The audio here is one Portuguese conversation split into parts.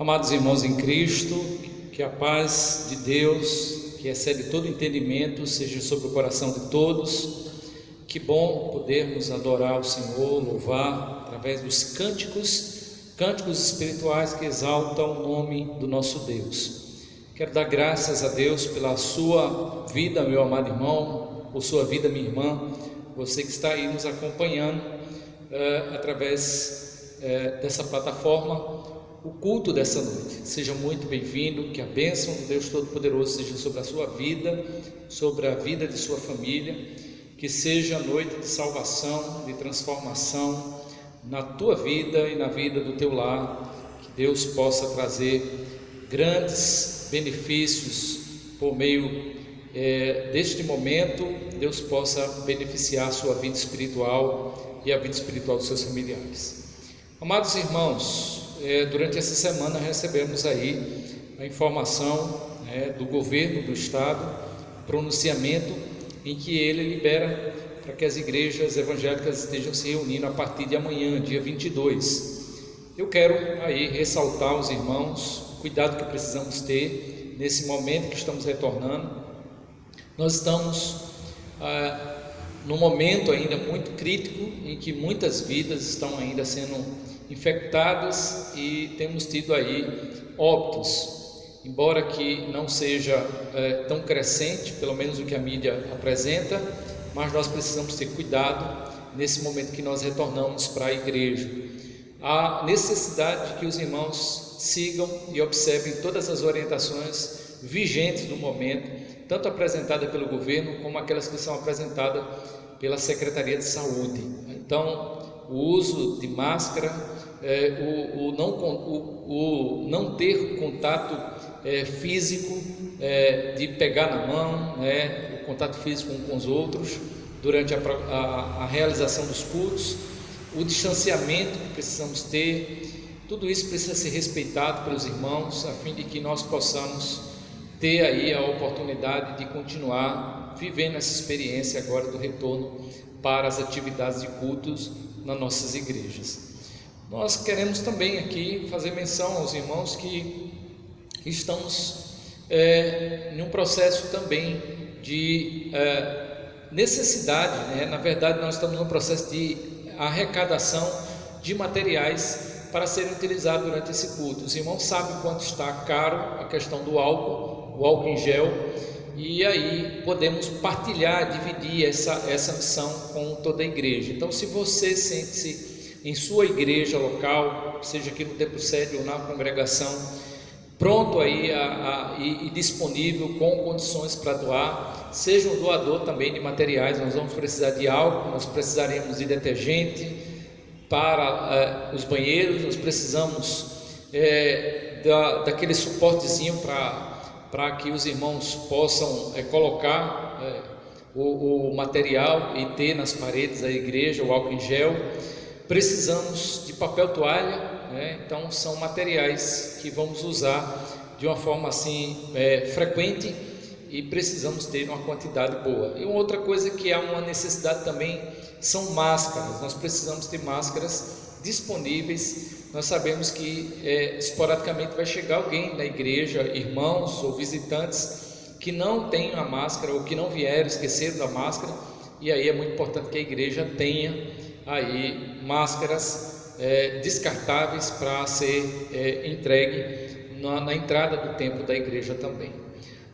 Amados irmãos em Cristo, que a paz de Deus, que excede todo entendimento, seja sobre o coração de todos. Que bom podermos adorar o Senhor, louvar, através dos cânticos espirituais que exaltam o nome do nosso Deus. Quero dar graças a Deus pela sua vida, meu amado irmão, por sua vida, minha irmã, você que está aí nos acompanhando através dessa plataforma, o culto dessa noite. Seja muito bem-vindo, que a bênção do Deus Todo-Poderoso seja sobre a sua vida, sobre a vida de sua família, que seja a noite de salvação, de transformação na tua vida e na vida do teu lar, que Deus possa trazer grandes benefícios por meio deste momento. Deus possa beneficiar a sua vida espiritual e a vida espiritual dos seus familiares. Amados irmãos, durante essa semana recebemos aí a informação do governo do estado, pronunciamento em que ele libera para que as igrejas evangélicas estejam se reunindo a partir de amanhã, dia 22. Eu quero aí ressaltar aos irmãos o cuidado que precisamos ter nesse momento que estamos retornando. Nós estamos num momento ainda muito crítico em que muitas vidas estão ainda sendo infectadas e temos tido aí óbitos, embora que não seja tão crescente, pelo menos o que a mídia apresenta, mas nós precisamos ter cuidado nesse momento que nós retornamos para a igreja. Há necessidade de que os irmãos sigam e observem todas as orientações vigentes do momento, tanto apresentadas pelo governo como aquelas que são apresentadas pela Secretaria de Saúde. Então, o uso de máscara, o não ter contato físico, de pegar na mão, o contato físico uns com os outros durante a realização dos cultos, o distanciamento que precisamos ter, tudo isso precisa ser respeitado pelos irmãos, a fim de que nós possamos ter aí a oportunidade de continuar vivendo essa experiência agora do retorno para as atividades de cultos nas nossas igrejas. Nós queremos também aqui fazer menção aos irmãos que estamos em um processo também de necessidade, na verdade nós estamos num processo de arrecadação de materiais para serem utilizados durante esse culto. Os irmãos sabem quanto está caro a questão do álcool, o álcool em gel, e aí podemos partilhar, dividir essa missão com toda a igreja. Então, se você sente-se em sua igreja local, seja aqui no templo sede ou na congregação, pronto aí e disponível, com condições para doar, seja um doador também de materiais. Nós vamos precisar de álcool, nós precisaremos de detergente para os banheiros, nós precisamos daquele suportezinho para que os irmãos possam colocar o material e ter nas paredes da igreja o álcool em gel. Precisamos de papel toalha, então são materiais que vamos usar de uma forma assim frequente e precisamos ter uma quantidade boa. E uma outra coisa que há uma necessidade também são máscaras. Nós precisamos ter máscaras disponíveis. Nós sabemos que esporadicamente vai chegar alguém na igreja, irmãos ou visitantes que não têm a máscara ou que não vieram, esqueceram da máscara, e aí é muito importante que a igreja tenha aí máscaras descartáveis para ser entregue na entrada do templo da igreja também.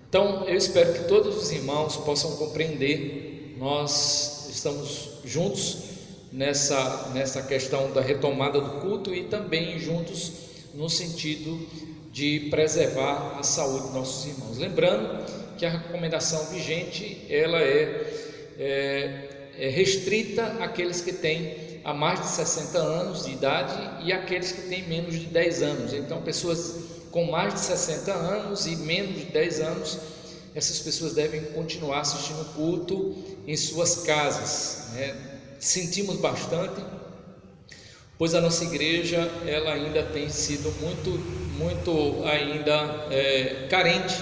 Então eu espero que todos os irmãos possam compreender. Nós estamos juntos nessa questão da retomada do culto e também juntos no sentido de preservar a saúde dos nossos irmãos. Lembrando que a recomendação vigente ela é restrita àqueles que têm há mais de 60 anos de idade e àqueles que têm menos de 10 anos. Então, pessoas com mais de 60 anos e menos de 10 anos, essas pessoas devem continuar assistindo o culto em suas casas. Sentimos bastante, pois a nossa igreja ela ainda tem sido muito ainda carente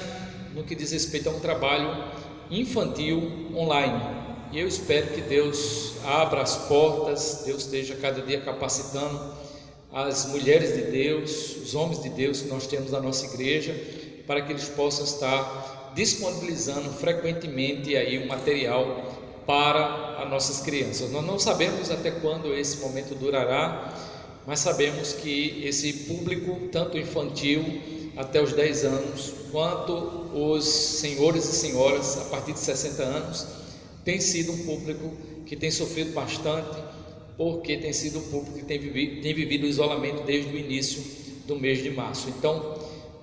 no que diz respeito a um trabalho infantil online. E eu espero que Deus abra as portas, Deus esteja cada dia capacitando as mulheres de Deus, os homens de Deus que nós temos na nossa igreja, para que eles possam estar disponibilizando frequentemente aí um material para as nossas crianças. Nós não sabemos até quando esse momento durará, mas sabemos que esse público, tanto infantil até os 10 anos, quanto os senhores e senhoras a partir de 60 anos, tem sido um público que tem sofrido bastante, porque tem sido um público que tem vivido o isolamento desde o início do mês de março. Então,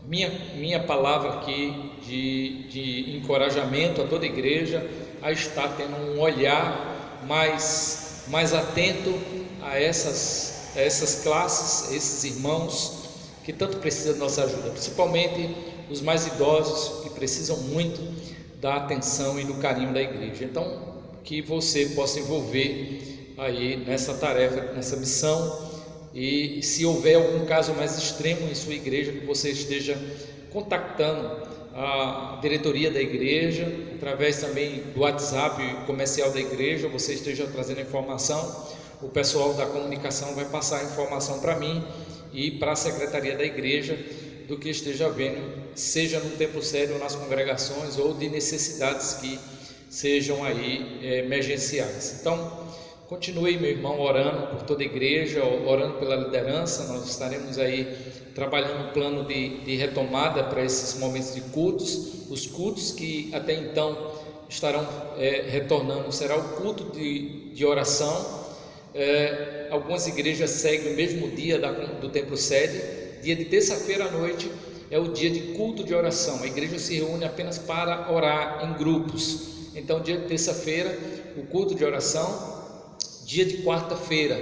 minha palavra aqui de encorajamento a toda a igreja a estar tendo um olhar mais atento a essas classes, esses irmãos que tanto precisam da nossa ajuda, principalmente os mais idosos, que precisam muito da atenção e do carinho da igreja. Então, que você possa envolver aí nessa tarefa, nessa missão, e se houver algum caso mais extremo em sua igreja, que você esteja contactando a diretoria da igreja, através também do WhatsApp comercial da igreja, você esteja trazendo informação, o pessoal da comunicação vai passar a informação para mim e para a secretaria da igreja do que esteja havendo, seja no templo sede ou nas congregações, ou de necessidades que sejam aí emergenciais. Então, continue, meu irmão, orando por toda a igreja, orando pela liderança. Nós estaremos aí trabalhando um plano de retomada para esses momentos de cultos. Os cultos que até então estarão retornando será o culto de oração. Algumas igrejas seguem o mesmo dia do templo sede. Dia de terça-feira à noite é o dia de culto de oração. A igreja se reúne apenas para orar em grupos. Então, dia de terça-feira, o culto de oração. Dia de quarta-feira,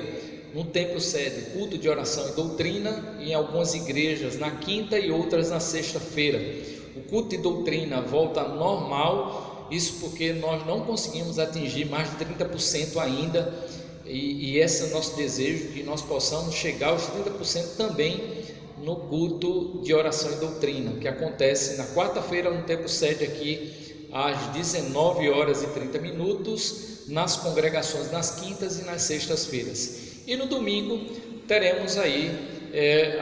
no templo sede, culto de oração e doutrina, em algumas igrejas na quinta e outras na sexta-feira. O culto de doutrina volta normal, isso porque nós não conseguimos atingir mais de 30% ainda, e esse é o nosso desejo, que nós possamos chegar aos 30% também no culto de oração e doutrina, que acontece na quarta-feira no templo sede aqui, às 19h30, nas congregações nas quintas e nas sextas-feiras. E no domingo teremos aí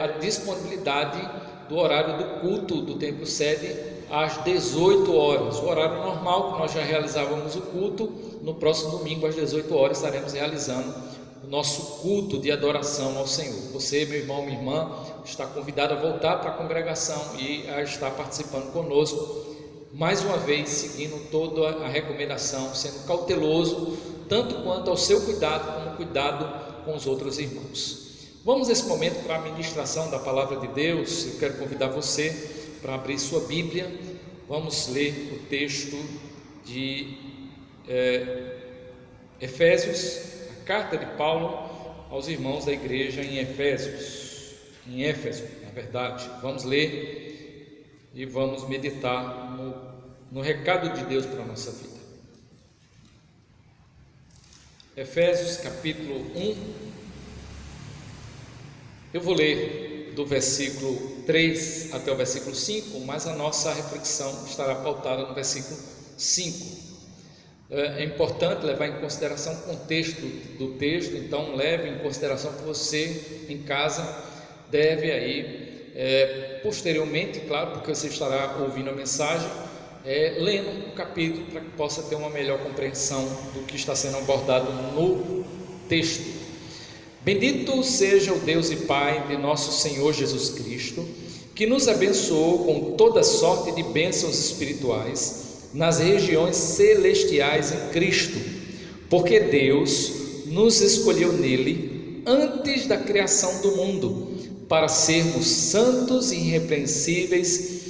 a disponibilidade do horário do culto do templo sede às 18 horas, o horário normal que nós já realizávamos o culto. No próximo domingo às 18 horas estaremos realizando o nosso culto de adoração ao Senhor. Você, meu irmão, minha irmã, está convidado a voltar para a congregação e a estar participando conosco, mais uma vez seguindo toda a recomendação, sendo cauteloso tanto quanto ao seu cuidado como cuidado com os outros irmãos. Vamos nesse momento para a ministração da palavra de Deus. Eu quero convidar você para abrir sua Bíblia. Vamos ler o texto de Efésios, a carta de Paulo aos irmãos da igreja em Éfeso, na verdade. Vamos ler e vamos meditar no recado de Deus para a nossa vida. Efésios capítulo 1, eu vou ler do versículo 3 até o versículo 5, mas a nossa reflexão estará pautada no versículo 5. É importante levar em consideração o contexto do texto, então leve em consideração que você em casa deve aí, posteriormente, claro, porque você estará ouvindo a mensagem, lendo o capítulo para que possa ter uma melhor compreensão do que está sendo abordado no texto. Bendito seja o Deus e Pai de nosso Senhor Jesus Cristo, que nos abençoou com toda sorte de bênçãos espirituais nas regiões celestiais em Cristo, porque Deus nos escolheu nele antes da criação do mundo, para sermos santos e irrepreensíveis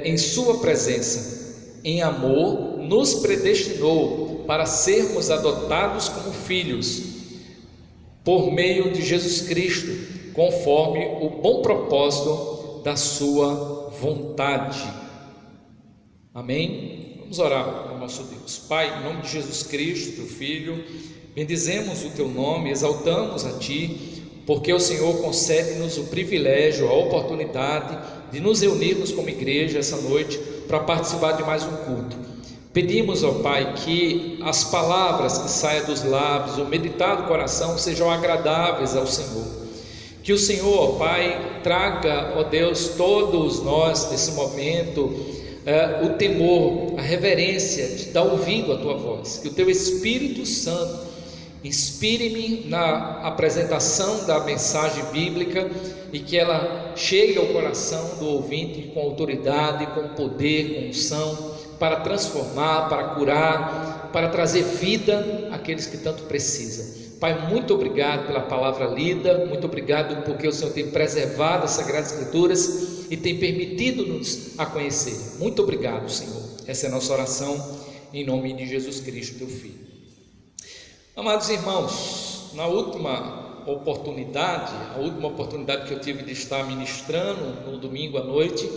em sua presença. Em amor nos predestinou para sermos adotados como filhos por meio de Jesus Cristo, conforme o bom propósito da sua vontade. Amém? Vamos orar ao nosso Deus. Pai, em nome de Jesus Cristo, teu Filho, bendizemos o teu nome, exaltamos a ti, porque o Senhor concede-nos o privilégio, a oportunidade de nos reunirmos como igreja essa noite para participar de mais um culto. Pedimos ao Pai que as palavras que saiam dos lábios, o meditar do coração sejam agradáveis ao Senhor, Que o Senhor, ó Pai, traga, ó Deus, todos nós nesse momento o temor, a reverência de dar ouvido à Tua voz. Que o Teu Espírito Santo inspire-me na apresentação da mensagem bíblica e que ela chegue ao coração do ouvinte com autoridade, com poder, com unção, para transformar, para curar, para trazer vida àqueles que tanto precisam. Pai, muito obrigado pela palavra lida, muito obrigado porque o Senhor tem preservado as Sagradas Escrituras e tem permitido-nos a conhecer. Muito obrigado, Senhor. Essa é a nossa oração em nome de Jesus Cristo, Teu Filho. Amados irmãos, na última oportunidade, a última oportunidade que eu tive de estar ministrando no domingo à noite,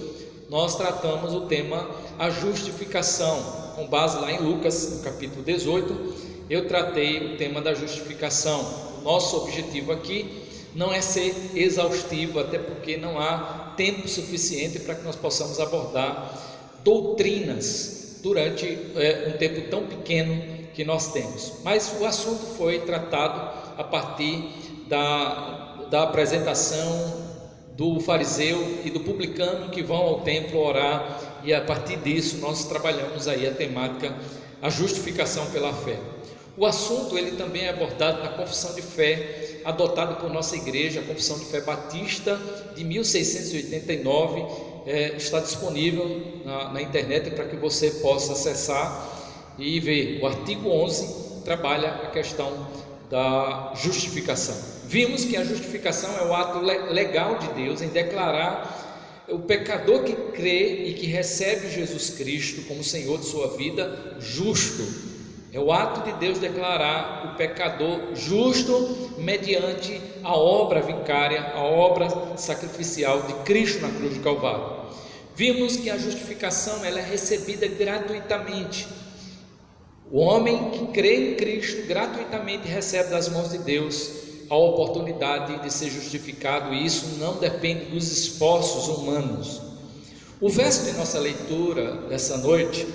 nós tratamos o tema a justificação, com base lá em Lucas, no capítulo 18, eu tratei o tema da justificação. O nosso objetivo aqui não é ser exaustivo, até porque não há tempo suficiente para que nós possamos abordar doutrinas durante um tempo tão pequeno que nós temos. Mas o assunto foi tratado a partir da apresentação do fariseu e do publicano que vão ao templo orar, e a partir disso nós trabalhamos aí a temática, a justificação pela fé. O assunto ele também é abordado na confissão de fé adotada por nossa igreja, a confissão de fé batista de 1689, está disponível na internet para que você possa acessar e ver. O artigo 11 trabalha a questão da justificação. Vimos que a justificação é o ato legal de Deus em declarar o pecador que crê e que recebe Jesus Cristo como Senhor de sua vida justo. É o ato de Deus declarar o pecador justo mediante a obra vicária, a obra sacrificial de Cristo na cruz do Calvário. Vimos que a justificação ela é recebida gratuitamente. O homem que crê em Cristo gratuitamente recebe das mãos de Deus a oportunidade de ser justificado, e isso não depende dos esforços humanos. O verso de nossa leitura dessa noite,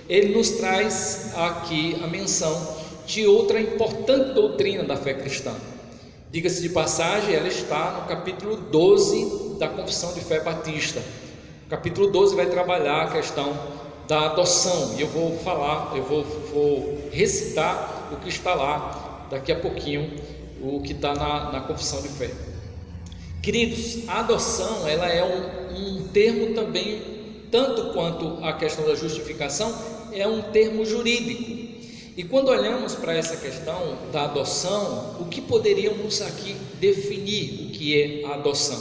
ele nos traz aqui a menção de outra importante doutrina da fé cristã. Diga-se de passagem, ela está no capítulo 12 da Confissão de Fé Batista. O capítulo 12 vai trabalhar a questão da adoção, e eu vou falar, vou recitar o que está lá daqui a pouquinho, o que está na Confissão de Fé. Queridos, a adoção ela é um termo também, tanto quanto a questão da justificação, é um termo jurídico. E quando olhamos para essa questão da adoção, o que poderíamos aqui definir o que é a adoção?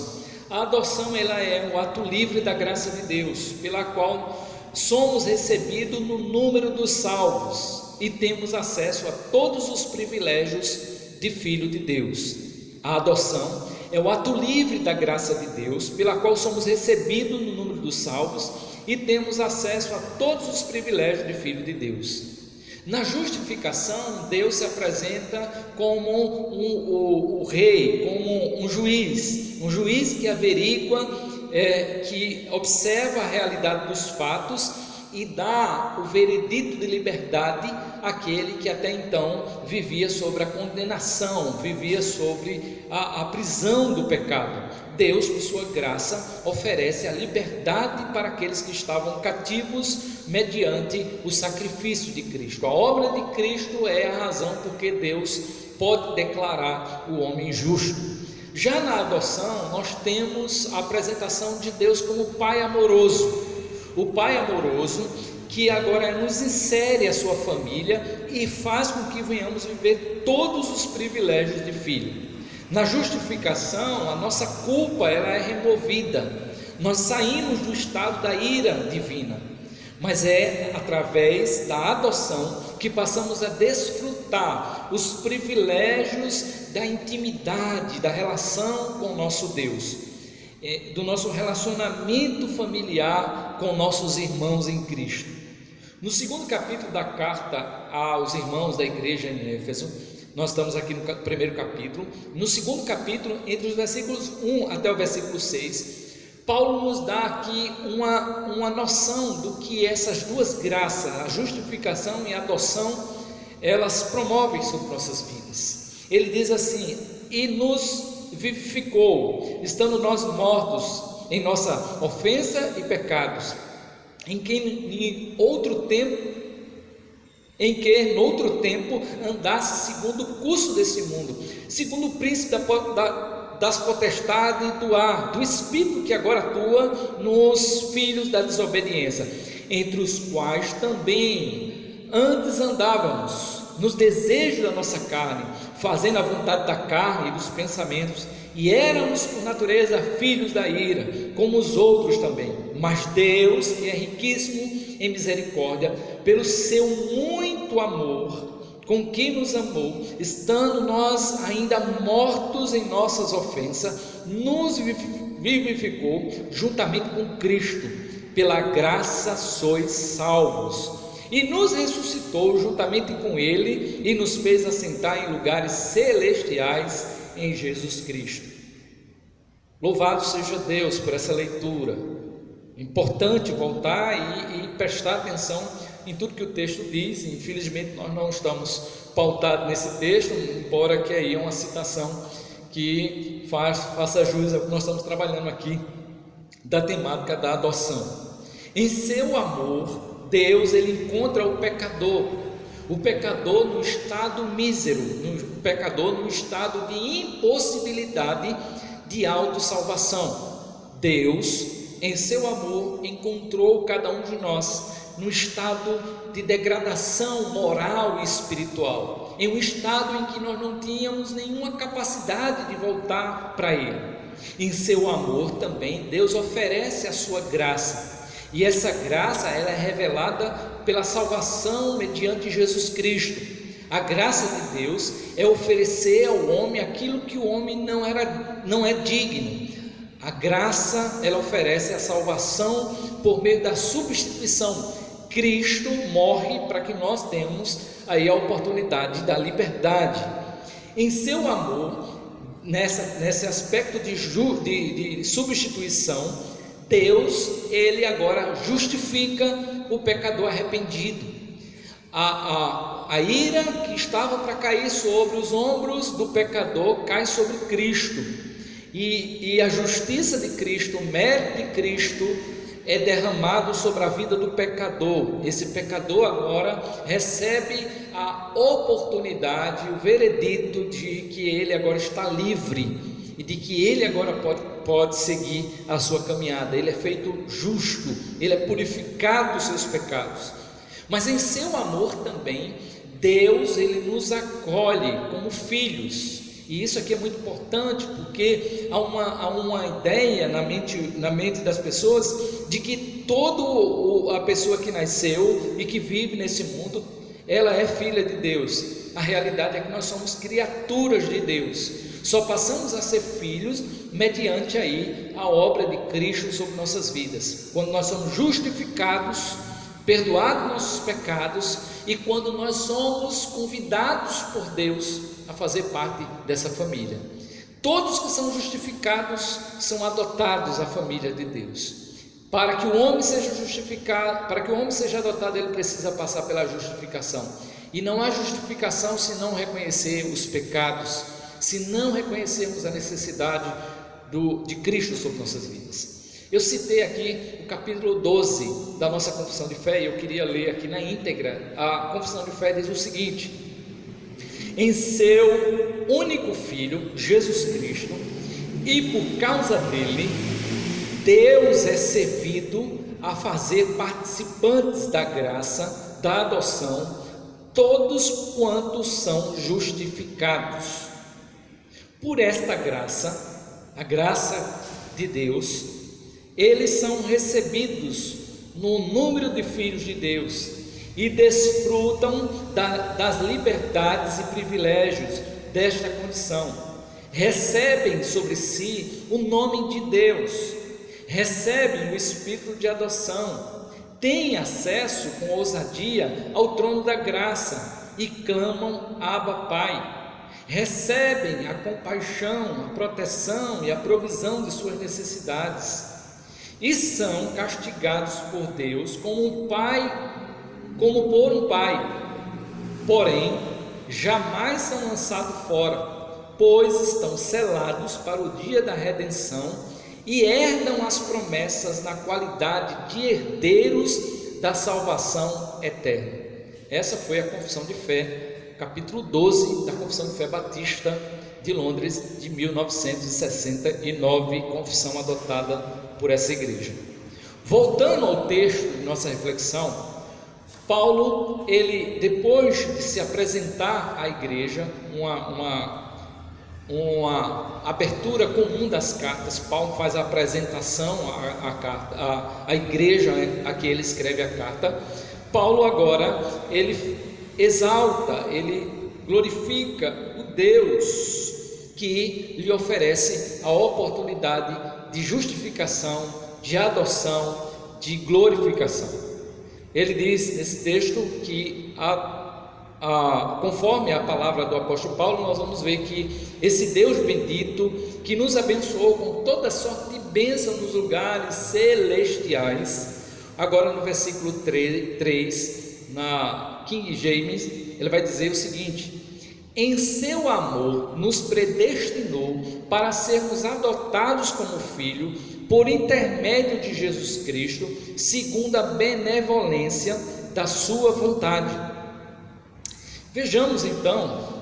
A adoção ela é um ato livre da graça de Deus, pela qual somos recebidos no número dos salvos e temos acesso a todos os privilégios de filho de Deus. A adoção é o ato livre da graça de Deus, pela qual somos recebidos no número dos salvos e temos acesso a todos os privilégios de filho de Deus. Na justificação, Deus se apresenta como o rei, como um juiz que averigua, que observa a realidade dos fatos e dá o veredito de liberdade àquele que até então vivia sobre a condenação, vivia sobre a prisão do pecado. Deus, por sua graça, oferece a liberdade para aqueles que estavam cativos mediante o sacrifício de Cristo. A obra de Cristo é a razão porque Deus pode declarar o homem justo. Já na adoção, nós temos a apresentação de Deus como Pai amoroso. O Pai amoroso que agora nos insere a sua família e faz com que venhamos viver todos os privilégios de filho. Na justificação, a nossa culpa ela é removida. Nós saímos do estado da ira divina, mas é através da adoção que passamos a desfrutar os privilégios da intimidade, da relação com o nosso Deus, do nosso relacionamento familiar com nossos irmãos em Cristo. No segundo capítulo da carta aos irmãos da igreja em Éfeso, nós estamos aqui no primeiro capítulo. No segundo capítulo, entre os versículos 1 até o versículo 6, Paulo nos dá aqui uma noção do que essas duas graças, a justificação e a adoção, elas promovem sobre nossas vidas. Ele diz assim: e nos vivificou, estando nós mortos em nossa ofensa e pecados, em que noutro tempo andasse segundo o curso desse mundo, segundo o príncipe das potestades do ar, do espírito que agora atua nos filhos da desobediência, entre os quais também antes andávamos nos desejos da nossa carne, fazendo a vontade da carne e dos pensamentos, e éramos por natureza filhos da ira, como os outros também. Mas Deus, que é riquíssimo em misericórdia, pelo seu muito amor com que nos amou, estando nós ainda mortos em nossas ofensas, nos vivificou juntamente com Cristo. Pela graça sois salvos, e nos ressuscitou juntamente com Ele, e nos fez assentar em lugares celestiais em Jesus Cristo. Louvado seja Deus por essa leitura. Importante voltar e prestar atenção em tudo que o texto diz. Infelizmente nós não estamos pautados nesse texto, embora que aí é uma citação que faça jus ao que nós estamos trabalhando aqui, da temática da adoção. Em seu amor, Deus ele encontra o pecador no estado mísero, o pecador no estado de impossibilidade de autossalvação. Deus, em seu amor, encontrou cada um de nós no estado de degradação moral e espiritual, em um estado em que nós não tínhamos nenhuma capacidade de voltar para Ele. Em seu amor também Deus oferece a sua graça, e essa graça ela é revelada pela salvação mediante Jesus Cristo. A graça de Deus é oferecer ao homem aquilo que o homem não é digno. A graça ela oferece a salvação por meio da substituição. Cristo morre para que nós tenhamos aí a oportunidade da liberdade. Em seu amor, nesse aspecto de substituição, Deus, ele agora justifica o pecador arrependido. A ira que estava para cair sobre os ombros do pecador cai sobre Cristo, e a justiça de Cristo, o mérito de Cristo é derramado sobre a vida do pecador. Esse pecador agora recebe a oportunidade, o veredito de que ele agora está livre, e de que ele agora pode seguir a sua caminhada. Ele é feito justo, ele é purificado dos seus pecados. Mas em seu amor também, Deus ele nos acolhe como filhos. E isso aqui é muito importante, porque há uma ideia na mente das pessoas de que toda a pessoa que nasceu e que vive nesse mundo, ela é filha de Deus. A realidade é que nós somos criaturas de Deus. Só passamos a ser filhos mediante aí a obra de Cristo sobre nossas vidas, quando nós somos justificados, perdoados nossos pecados, e quando nós somos convidados por Deus a fazer parte dessa família. Todos que são justificados são adotados à família de Deus. Para que o homem seja justificado, para que o homem seja adotado, ele precisa passar pela justificação. E não há justificação se não reconhecer os pecados, se não reconhecermos a necessidade de Cristo sobre nossas vidas. Eu citei aqui o capítulo 12 da nossa confissão de fé, e eu queria ler aqui na íntegra. A confissão de fé diz o seguinte: em seu único Filho, Jesus Cristo, e por causa dele, Deus é servido a fazer participantes da graça, da adoção, todos quantos são justificados. Por esta graça, a graça de Deus, eles são recebidos no número de filhos de Deus e desfrutam das liberdades e privilégios desta condição. Recebem sobre si o nome de Deus, recebem o espírito de adoção, têm acesso com ousadia ao trono da graça e clamam: Abba, Pai. Recebem a compaixão, a proteção e a provisão de suas necessidades, e são castigados por Deus como por um pai, porém jamais são lançados fora, pois estão selados para o dia da redenção e herdam as promessas na qualidade de herdeiros da salvação eterna. Essa foi a Confissão de Fé, capítulo 12 da Confissão de Fé Batista de Londres, de 1969, confissão adotada por essa igreja. Voltando ao texto de nossa reflexão, Paulo, ele, depois de se apresentar à igreja, uma abertura comum das cartas, Paulo faz a apresentação à igreja a que ele escreve a carta. Paulo agora, ele exalta, ele glorifica o Deus que lhe oferece a oportunidade de justificação, de adoção, de glorificação. Ele diz nesse texto que, conforme a palavra do apóstolo Paulo, nós vamos ver que esse Deus bendito, que nos abençoou com toda sorte de bênção nos lugares celestiais, agora no versículo 3, na King James, ele vai dizer o seguinte: em seu amor nos predestinou para sermos adotados como filho por intermédio de Jesus Cristo, segundo a benevolência da sua vontade. Vejamos então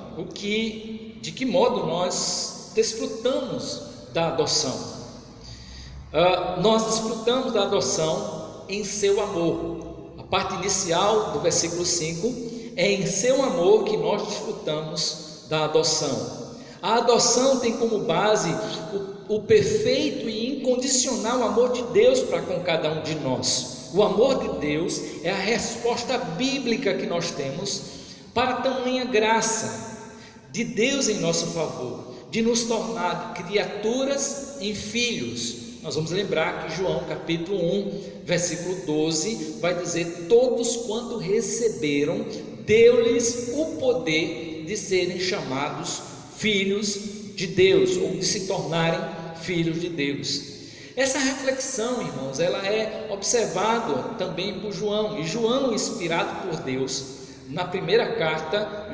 de que modo nós desfrutamos da adoção. Nós desfrutamos da adoção em seu amor. A parte inicial do versículo 5 é em seu amor que nós desfrutamos da adoção. A adoção tem como base o perfeito e incondicional amor de Deus para com cada um de nós. O amor de Deus é a resposta bíblica que nós temos para tamanha graça de Deus em nosso favor, de nos tornar criaturas em filhos. Nós vamos lembrar que João capítulo 1, versículo 12, vai dizer: todos quanto receberam, deu-lhes o poder de serem chamados filhos de Deus, ou de se tornarem filhos de Deus. Essa reflexão, irmãos, ela é observada também por João, e João, inspirado por Deus, na primeira carta,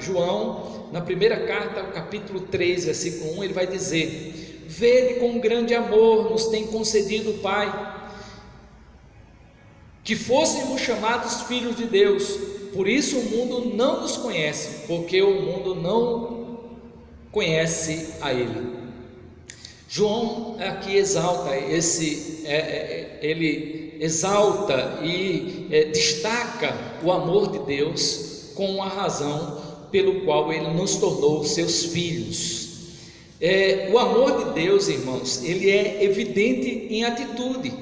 o capítulo 3, versículo 1, ele vai dizer: vede com grande amor nos tem concedido o Pai, que fôssemos chamados filhos de Deus. Por isso o mundo não nos conhece, porque o mundo não conhece a Ele. João aqui exalta ele exalta e destaca o amor de Deus com a razão pelo qual Ele nos tornou seus filhos. O amor de Deus, irmãos, ele é evidente em atitude.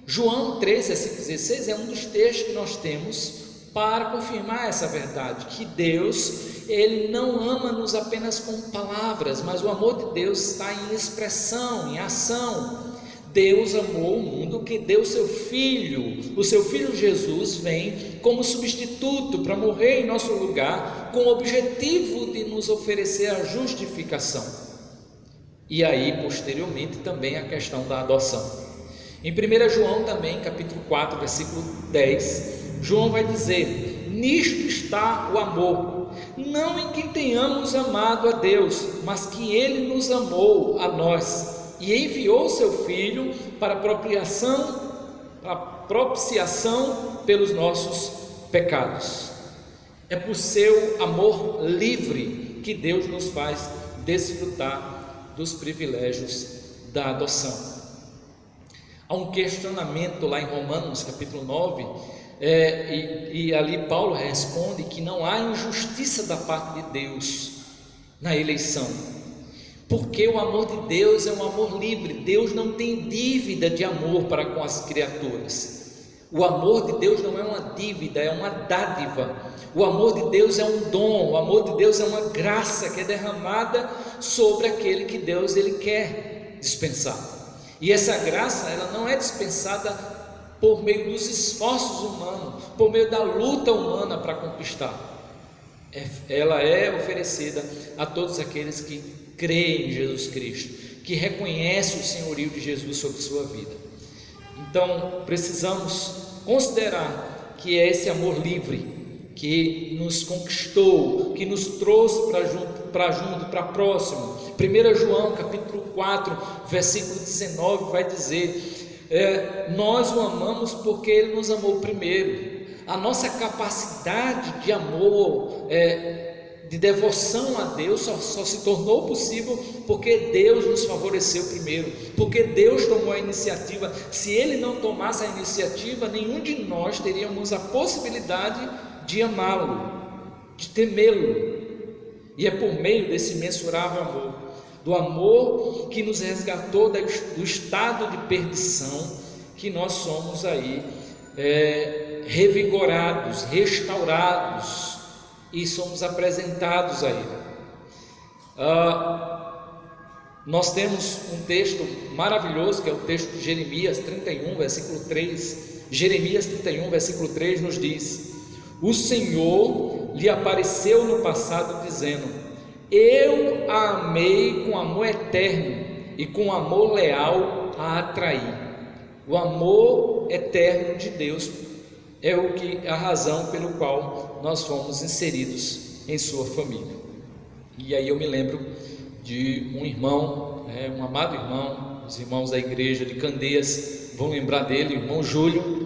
João 3, versículo 16 é um dos textos que nós temos para confirmar essa verdade, que Deus, Ele não ama-nos apenas com palavras, mas o amor de Deus está em expressão, em ação. Deus amou o mundo que deu seu Filho, o seu Filho Jesus vem como substituto para morrer em nosso lugar, com o objetivo de nos oferecer a justificação. E aí, posteriormente, também a questão da adoção. Em 1 João também, capítulo 4, versículo 10, João vai dizer: nisto está o amor, não em que tenhamos amado a Deus, mas que Ele nos amou a nós, e enviou seu Filho para propiciação pelos nossos pecados. É por seu amor livre que Deus nos faz desfrutar dos privilégios da adoção. Há um questionamento lá em Romanos capítulo 9, e ali Paulo responde que não há injustiça da parte de Deus na eleição, porque o amor de Deus é um amor livre. Deus não tem dívida de amor para com as criaturas. O amor de Deus não é uma dívida, é uma dádiva. O amor de Deus é um dom, o amor de Deus é uma graça que é derramada sobre aquele que Deus ele quer dispensar. E essa graça, ela não é dispensada por meio dos esforços humanos, por meio da luta humana para conquistar. Ela é oferecida a todos aqueles que creem em Jesus Cristo, que reconhecem o senhorio de Jesus sobre sua vida. Então, precisamos considerar que é esse amor livre que nos conquistou, que nos trouxe para junto, para próximo. 1 João capítulo 4, versículo 19 vai dizer, nós o amamos porque Ele nos amou primeiro. A nossa capacidade de amor, de devoção a Deus só se tornou possível porque Deus nos favoreceu primeiro, porque Deus tomou a iniciativa. Se Ele não tomasse a iniciativa, nenhum de nós teríamos a possibilidade de amá-lo, de temê-lo. E é por meio desse imensurável amor, do amor que nos resgatou do estado de perdição, que nós somos aí revigorados, restaurados e somos apresentados a Ele. Nós temos um texto maravilhoso, que é o texto de Jeremias 31, versículo 3. Jeremias 31, versículo 3 nos diz: o Senhor lhe apareceu no passado dizendo: eu a amei com amor eterno e com amor leal a atraí. O amor eterno de Deus é a razão pelo qual nós fomos inseridos em sua família. E aí eu me lembro de um irmão, um amado irmão, os irmãos da igreja de Candeias vão lembrar dele, o irmão Júlio.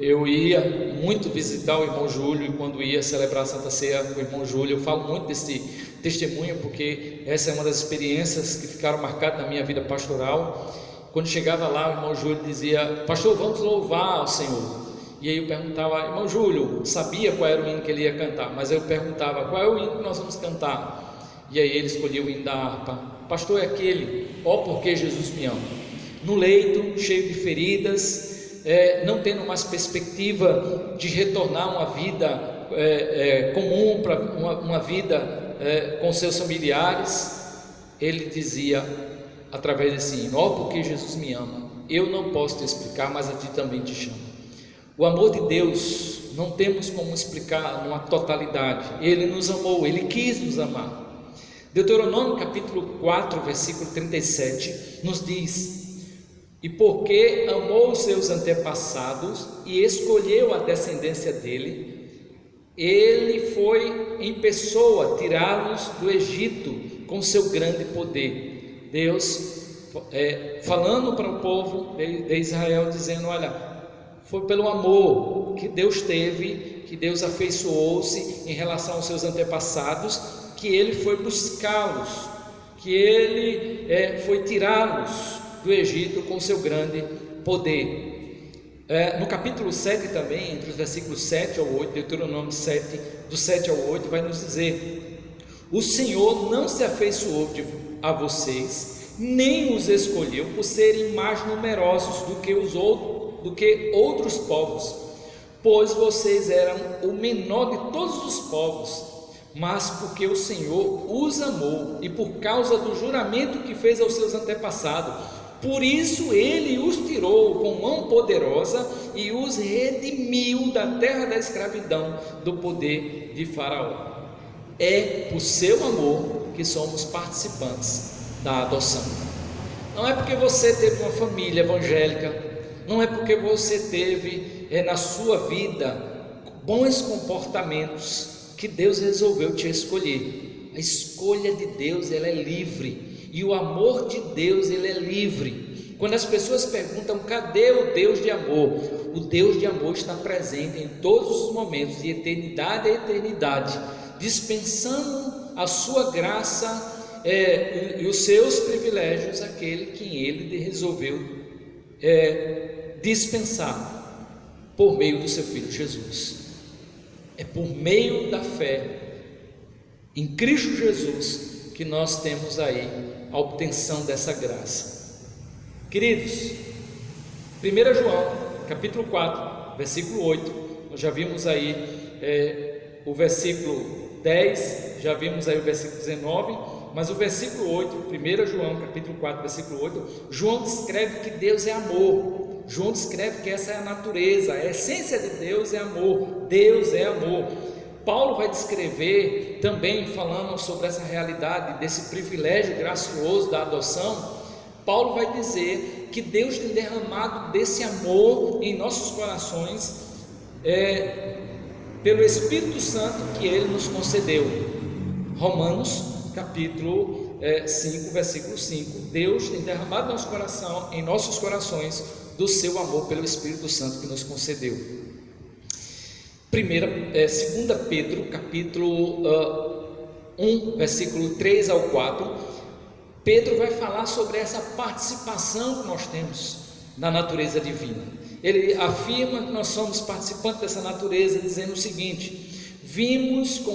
Eu ia muito visitar o irmão Júlio, e quando ia celebrar a Santa Ceia com o irmão Júlio, eu falo muito desse testemunho, porque essa é uma das experiências que ficaram marcadas na minha vida pastoral. Quando chegava lá, o irmão Júlio dizia: pastor, vamos louvar ao Senhor. E aí eu perguntava: irmão Júlio, sabia qual era o hino que ele ia cantar, mas eu perguntava: qual é o hino que nós vamos cantar? E aí ele escolheu o hino da harpa. Pastor, é aquele: ó, porque Jesus me ama. No leito, cheio de feridas, não tendo mais perspectiva de retornar uma vida comum, para uma vida com seus familiares, ele dizia, através desse hino: ó, porque Jesus me ama, eu não posso te explicar, mas a ti também te chamo. O amor de Deus não temos como explicar numa totalidade. Ele nos amou, Ele quis nos amar. Deuteronômio capítulo 4, versículo 37 nos diz: e porque amou os seus antepassados e escolheu a descendência dele, ele foi em pessoa tirá-los do Egito com seu grande poder. Deus falando para o povo de Israel, dizendo: olha, foi pelo amor que Deus teve, que Deus afeiçoou-se em relação aos seus antepassados, que Ele foi buscá-los, que Ele foi tirá-los do Egito com seu grande poder. No capítulo 7 também, entre os versículos 7 ao 8, Deuteronômio 7, do 7 ao 8, vai nos dizer: o Senhor não se afeiçoou a vocês, nem os escolheu por serem mais numerosos do que outros povos, pois vocês eram o menor de todos os povos, mas porque o Senhor os amou e por causa do juramento que fez aos seus antepassados, por isso Ele os tirou com mão poderosa e os redimiu da terra da escravidão, do poder de Faraó. É por seu amor que somos participantes da adoção. Não é porque você teve uma família evangélica, não é porque você teve na sua vida bons comportamentos que Deus resolveu te escolher. A escolha de Deus, ela é livre, e o amor de Deus, ele é livre. Quando as pessoas perguntam: cadê o Deus de amor? O Deus de amor está presente em todos os momentos, de eternidade a eternidade, dispensando a sua graça e os seus privilégios àquele que Ele resolveu dispensar por meio do seu Filho Jesus. É por meio da fé em Cristo Jesus que nós temos aí a obtenção dessa graça. Queridos, 1 João capítulo 4, versículo 8, nós já vimos aí o versículo 10, já vimos aí o versículo 19, mas o versículo 8, 1 João capítulo 4, versículo 8, João descreve que Deus é amor. João descreve que essa é a natureza, a essência de Deus é amor. Deus é amor. Paulo vai descrever também, falando sobre essa realidade, desse privilégio gracioso da adoção. Paulo vai dizer que Deus tem derramado desse amor em nossos corações pelo Espírito Santo que Ele nos concedeu. Romanos capítulo 5, versículo 5. Deus tem derramado no nosso coração, em nossos corações, do seu amor pelo Espírito Santo que nos concedeu. 2 Pedro capítulo 1, versículo 3 ao 4, Pedro vai falar sobre essa participação que nós temos na natureza divina. Ele afirma que nós somos participantes dessa natureza, dizendo o seguinte: visto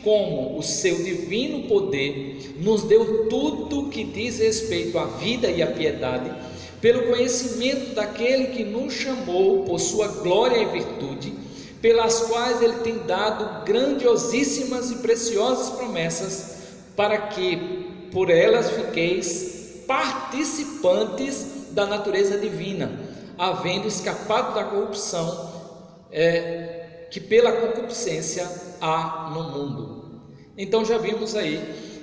como o seu divino poder nos deu tudo que diz respeito à vida e à piedade, pelo conhecimento daquele que nos chamou por sua glória e virtude, pelas quais Ele tem dado grandiosíssimas e preciosas promessas, para que por elas fiqueis participantes da natureza divina, havendo escapado da corrupção que pela concupiscência há no mundo. Então já vimos aí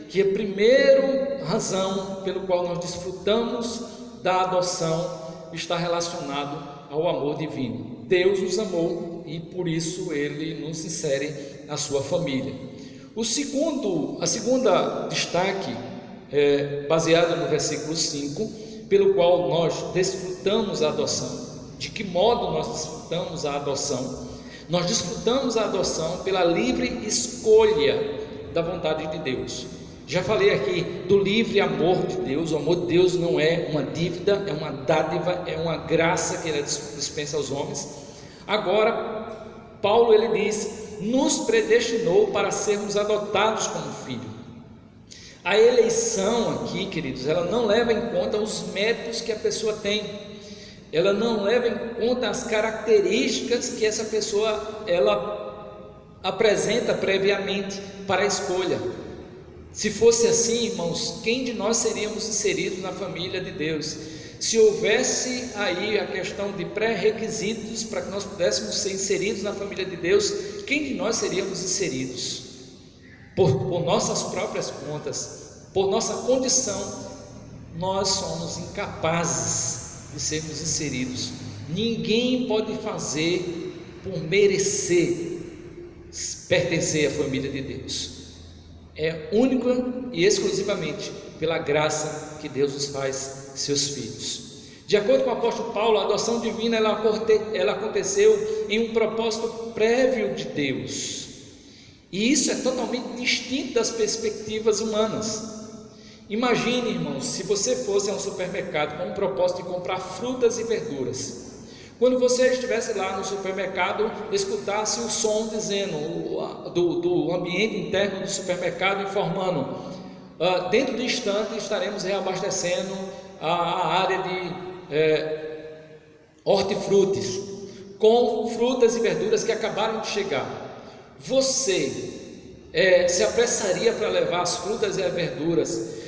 que a primeira razão pelo qual nós desfrutamos da adoção está relacionado ao amor divino. Deus nos amou e por isso Ele nos insere na sua família. A segunda destaque, baseado no versículo 5, pelo qual nós desfrutamos a adoção. De que modo nós desfrutamos a adoção? Nós desfrutamos a adoção pela livre escolha da vontade de Deus. Já falei aqui do livre amor de Deus. O amor de Deus não é uma dívida, é uma dádiva, é uma graça que Ele dispensa aos homens. Agora, Paulo ele diz: nos predestinou para sermos adotados como filho. A eleição aqui, queridos, ela não leva em conta os méritos que a pessoa tem, ela não leva em conta as características que essa pessoa ela apresenta previamente para a escolha. Se fosse assim, irmãos, quem de nós seríamos inseridos na família de Deus? Se houvesse aí a questão de pré-requisitos para que nós pudéssemos ser inseridos na família de Deus, quem de nós seríamos inseridos? Por nossas próprias contas, por nossa condição, nós somos incapazes de sermos inseridos. Ninguém pode fazer por merecer pertencer à família de Deus. É única e exclusivamente pela graça que Deus nos faz seus filhos. De acordo com o apóstolo Paulo, a adoção divina ela aconteceu em um propósito prévio de Deus, e isso é totalmente distinto das perspectivas humanas. Imagine, irmãos, se você fosse a um supermercado com o propósito de comprar frutas e verduras. Quando você estivesse lá no supermercado, escutasse o som dizendo do ambiente interno do supermercado, informando: dentro de instante estaremos reabastecendo a área de hortifrutis com frutas e verduras que acabaram de chegar. Você se apressaria para levar as frutas e as verduras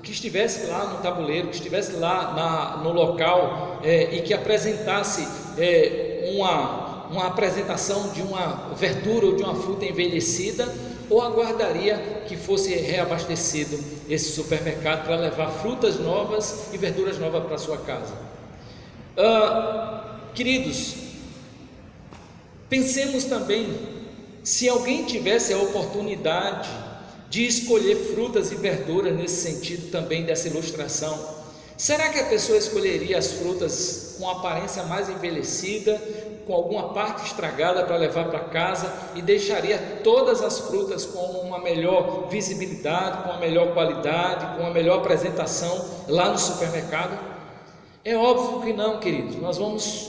que estivesse lá no tabuleiro, que estivesse lá no local e que apresentasse uma apresentação de uma verdura ou de uma fruta envelhecida, ou aguardaria que fosse reabastecido esse supermercado para levar frutas novas e verduras novas para a sua casa? Queridos, pensemos também, se alguém tivesse a oportunidade de escolher frutas e verduras nesse sentido também dessa ilustração, será que a pessoa escolheria as frutas com aparência mais envelhecida, com alguma parte estragada para levar para casa, e deixaria todas as frutas com uma melhor visibilidade, com uma melhor qualidade, com uma melhor apresentação lá no supermercado? É óbvio que não, queridos. Nós vamos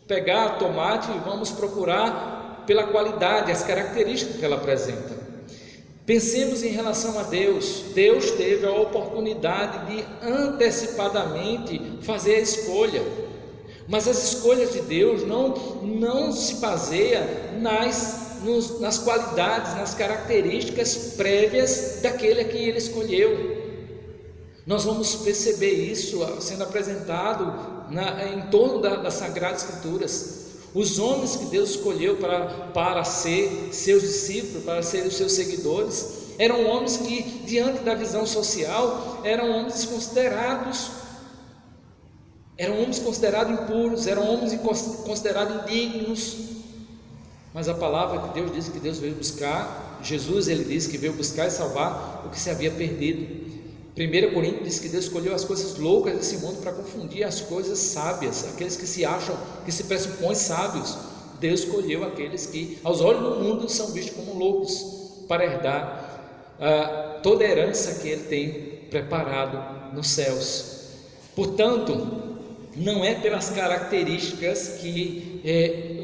pegar tomate e vamos procurar pela qualidade, as características que ela apresenta. Pensemos em relação a Deus. Deus teve a oportunidade de antecipadamente fazer a escolha, mas as escolhas de Deus não se baseiam nas qualidades, nas características prévias daquele a quem Ele escolheu. Nós vamos perceber isso sendo apresentado em torno das Sagradas Escrituras. Os homens que Deus escolheu para ser seus discípulos, para serem os seus seguidores, eram homens que, diante da visão social, eram homens considerados impuros, eram homens considerados indignos, mas a palavra de Deus diz que Deus veio buscar, Jesus ele disse que veio buscar e salvar o que se havia perdido. 1 Coríntios diz que Deus escolheu as coisas loucas desse mundo para confundir as coisas sábias, aqueles que se acham, que se pressupõem sábios. Deus escolheu aqueles que aos olhos do mundo são vistos como loucos, para herdar toda a herança que Ele tem preparado nos céus. Portanto, não é pelas características que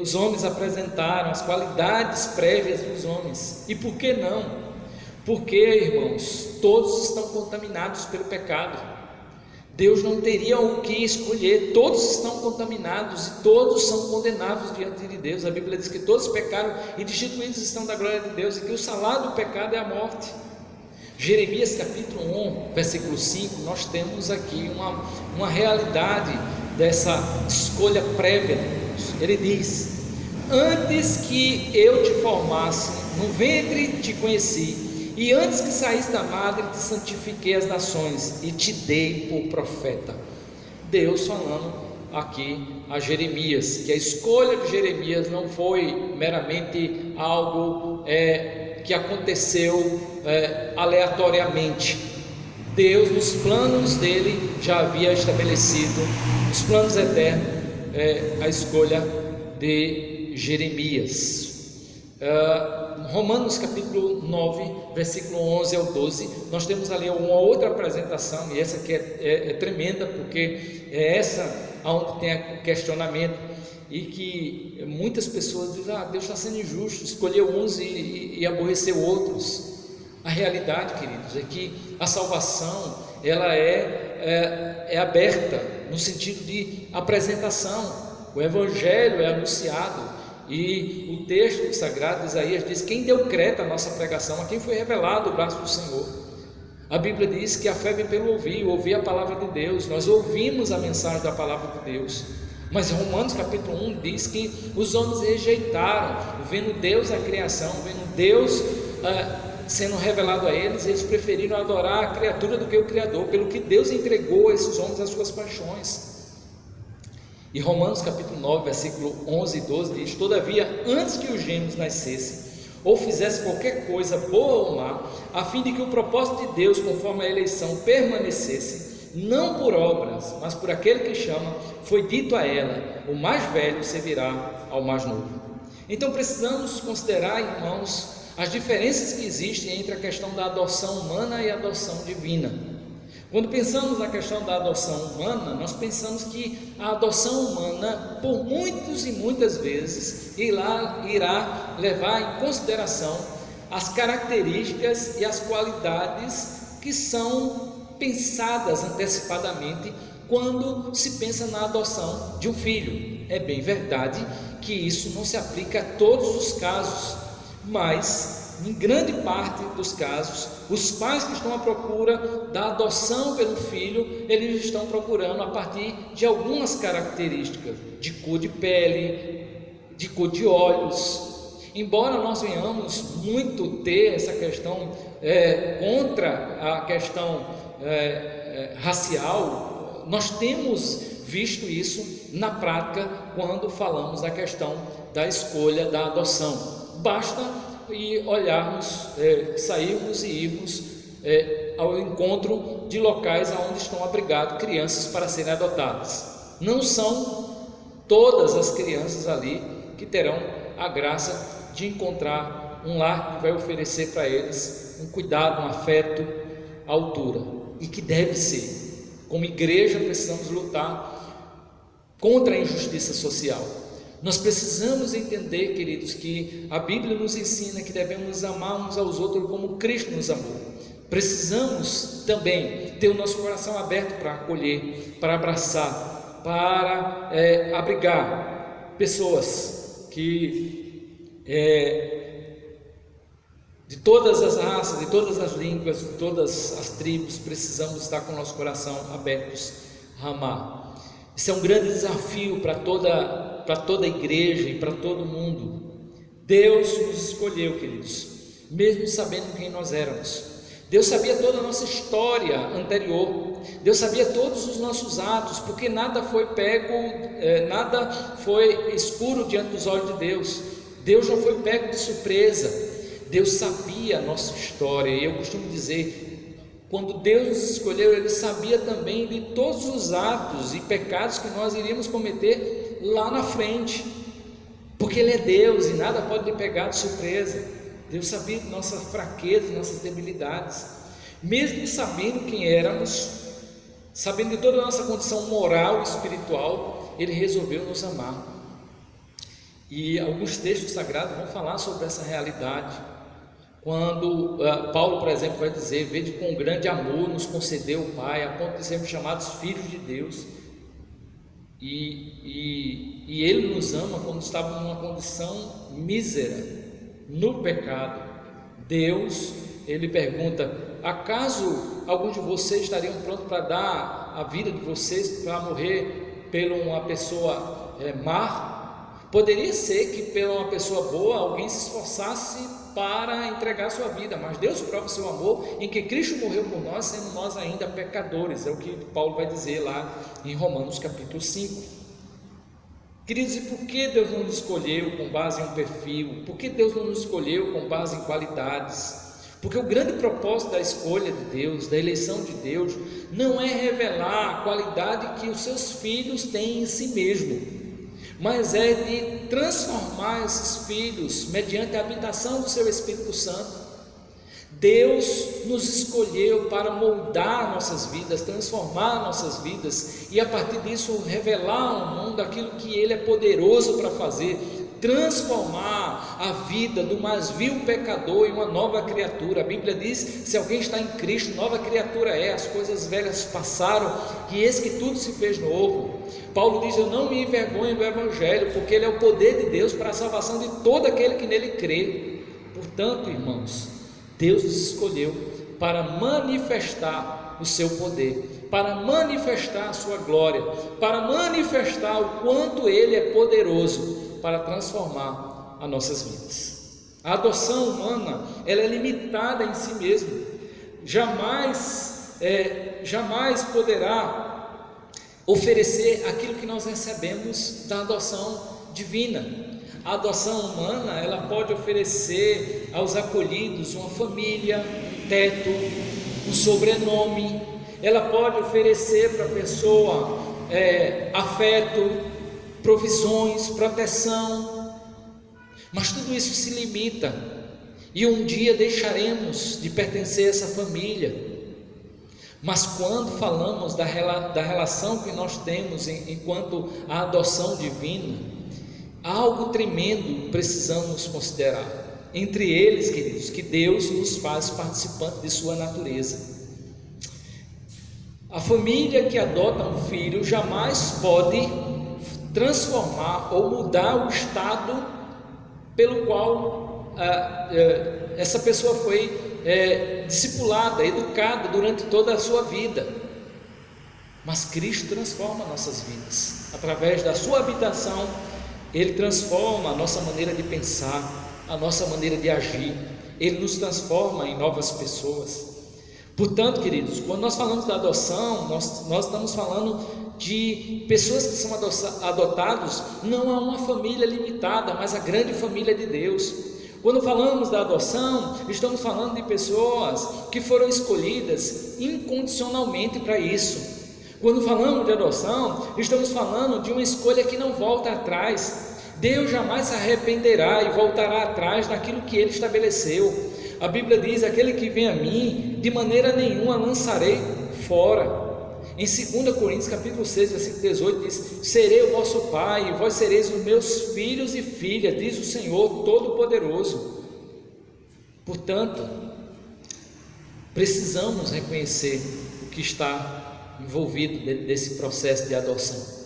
os homens apresentaram, as qualidades prévias dos homens. E por que não? Porque, irmãos, todos estão contaminados pelo pecado. Deus não teria o que escolher, todos estão contaminados e todos são condenáveis diante de Deus. A Bíblia diz que todos pecaram e destituídos estão da glória de Deus, e que o salário do pecado é a morte. Jeremias capítulo 1, versículo 5, nós temos aqui uma realidade dessa escolha prévia de Deus. Ele diz: antes que eu te formasse no ventre te conheci, e antes que saísse da madre te santifiquei as nações e te dei por profeta. Deus falando aqui a Jeremias, que a escolha de Jeremias não foi meramente algo que aconteceu aleatoriamente. Deus, nos planos dele, já havia estabelecido, os planos eternos, a escolha de Jeremias. Romanos capítulo 9, versículo 11 ao 12, nós temos ali uma outra apresentação, e essa aqui é tremenda, porque é essa onde tem questionamento, e que muitas pessoas dizem: Deus está sendo injusto, escolheu uns e aborreceu outros. A realidade, queridos, é que a salvação ela é aberta no sentido de apresentação. O Evangelho é anunciado. E o texto sagrado de Isaías diz: quem deu crédito à nossa pregação, a quem foi revelado o braço do Senhor. A Bíblia diz que a fé vem pelo ouvir a palavra de Deus. Nós ouvimos a mensagem da palavra de Deus. Mas Romanos capítulo 1 diz que os homens rejeitaram, vendo Deus a criação, vendo Deus sendo revelado a eles, eles preferiram adorar a criatura do que o Criador, pelo que Deus entregou a esses homens as suas paixões. E Romanos capítulo 9, versículo 11 e 12 diz: todavia, antes que os gêmeos nascessem, ou fizesse qualquer coisa boa ou má, a fim de que o propósito de Deus, conforme a eleição, permanecesse, não por obras, mas por aquele que chama, foi dito a ela: o mais velho servirá ao mais novo. Então precisamos considerar, irmãos, as diferenças que existem entre a questão da adoção humana e a adoção divina. Quando pensamos na questão da adoção humana, nós pensamos que a adoção humana, por muitas e muitas vezes, irá levar em consideração as características e as qualidades que são pensadas antecipadamente quando se pensa na adoção de um filho. É bem verdade que isso não se aplica a todos os casos, mas em grande parte dos casos, os pais que estão à procura da adoção pelo filho, eles estão procurando a partir de algumas características, de cor de pele, de cor de olhos. Embora nós venhamos muito ter essa questão contra a questão racial, nós temos visto isso na prática quando falamos da questão da escolha da adoção. Basta e olharmos, sairmos e irmos ao encontro de locais onde estão abrigadas crianças para serem adotadas. Não são todas as crianças ali que terão a graça de encontrar um lar que vai oferecer para eles um cuidado, um afeto à altura, e que deve ser. Como igreja precisamos lutar contra a injustiça social. Nós precisamos entender, queridos, que a Bíblia nos ensina que devemos amar uns aos outros como Cristo nos amou. Precisamos também ter o nosso coração aberto para acolher, para abraçar, para abrigar pessoas que de todas as raças, de todas as línguas, de todas as tribos. Precisamos estar com o nosso coração abertos a amar. Isso é um grande desafio para toda a igreja e para todo mundo. Deus nos escolheu, queridos, mesmo sabendo quem nós éramos. Deus sabia toda a nossa história anterior. Deus sabia todos os nossos atos, porque nada foi pego, nada foi escuro diante dos olhos de Deus. Deus não foi pego de surpresa. Deus sabia a nossa história, e eu costumo dizer, quando Deus nos escolheu, Ele sabia também de todos os atos e pecados que nós iríamos cometer lá na frente, porque Ele é Deus e nada pode lhe pegar de surpresa. Deus sabia de nossas fraquezas, nossas debilidades, mesmo sabendo quem éramos, sabendo de toda a nossa condição moral e espiritual, Ele resolveu nos amar. E alguns textos sagrados vão falar sobre essa realidade. Quando Paulo, por exemplo, vai dizer: vede com grande amor nos concedeu o Pai, a ponto de sermos chamados filhos de Deus. E Ele nos ama quando estávamos numa condição mísera, no pecado. Deus, Ele pergunta: acaso alguns de vocês estariam prontos para dar a vida de vocês para morrer por uma pessoa má? Poderia ser que pela uma pessoa boa alguém se esforçasse para entregar sua vida, mas Deus prova o seu amor em que Cristo morreu por nós, sendo nós ainda pecadores. É o que Paulo vai dizer lá em Romanos capítulo 5. Queridos, e por que Deus não nos escolheu com base em um perfil? Por que Deus não nos escolheu com base em qualidades? Porque o grande propósito da escolha de Deus, da eleição de Deus, não é revelar a qualidade que os seus filhos têm em si mesmo, mas é de transformar esses filhos mediante a habitação do seu Espírito Santo. Deus nos escolheu para moldar nossas vidas, transformar nossas vidas, e a partir disso revelar ao mundo aquilo que Ele é poderoso para fazer, transformar a vida do mais vil pecador em uma nova criatura. A Bíblia diz: se alguém está em Cristo, nova criatura é, as coisas velhas passaram, e eis que tudo se fez novo. Paulo diz: eu não me envergonho do Evangelho, porque ele é o poder de Deus para a salvação de todo aquele que nele crê. Portanto, irmãos, Deus nos escolheu para manifestar o seu poder, para manifestar a sua glória, para manifestar o quanto Ele é poderoso para transformar as nossas vidas. A adoção humana, ela é limitada em si mesma, jamais poderá oferecer aquilo que nós recebemos da adoção divina. A adoção humana, ela pode oferecer aos acolhidos uma família, um teto, um sobrenome. Ela pode oferecer para a pessoa afeto, provisões, proteção. Mas tudo isso se limita, e um dia deixaremos de pertencer a essa família. Mas quando falamos da relação que nós temos enquanto a adoção divina, algo tremendo precisamos considerar. Entre eles, queridos, que Deus nos faz participantes de sua natureza. A família que adota um filho jamais pode transformar ou mudar o estado pelo qual essa pessoa foi discipulada, educada durante toda a sua vida. Mas Cristo transforma nossas vidas, através da sua habitação. Ele transforma a nossa maneira de pensar, a nossa maneira de agir. Ele nos transforma em novas pessoas. Portanto, queridos, quando nós falamos da adoção, nós estamos falando de pessoas que são adotados não a uma família limitada, mas a grande família de Deus. Quando falamos da adoção, estamos falando de pessoas que foram escolhidas incondicionalmente para isso. Quando falamos de adoção, estamos falando de uma escolha que não volta atrás. Deus jamais se arrependerá e voltará atrás naquilo que Ele estabeleceu. A Bíblia diz: aquele que vem a mim, de maneira nenhuma lançarei fora. Em 2 Coríntios capítulo 6, versículo 18 diz: serei o vosso pai, e vós sereis os meus filhos e filhas, diz o Senhor Todo-Poderoso. Portanto, precisamos reconhecer o que está envolvido desse processo de adoção.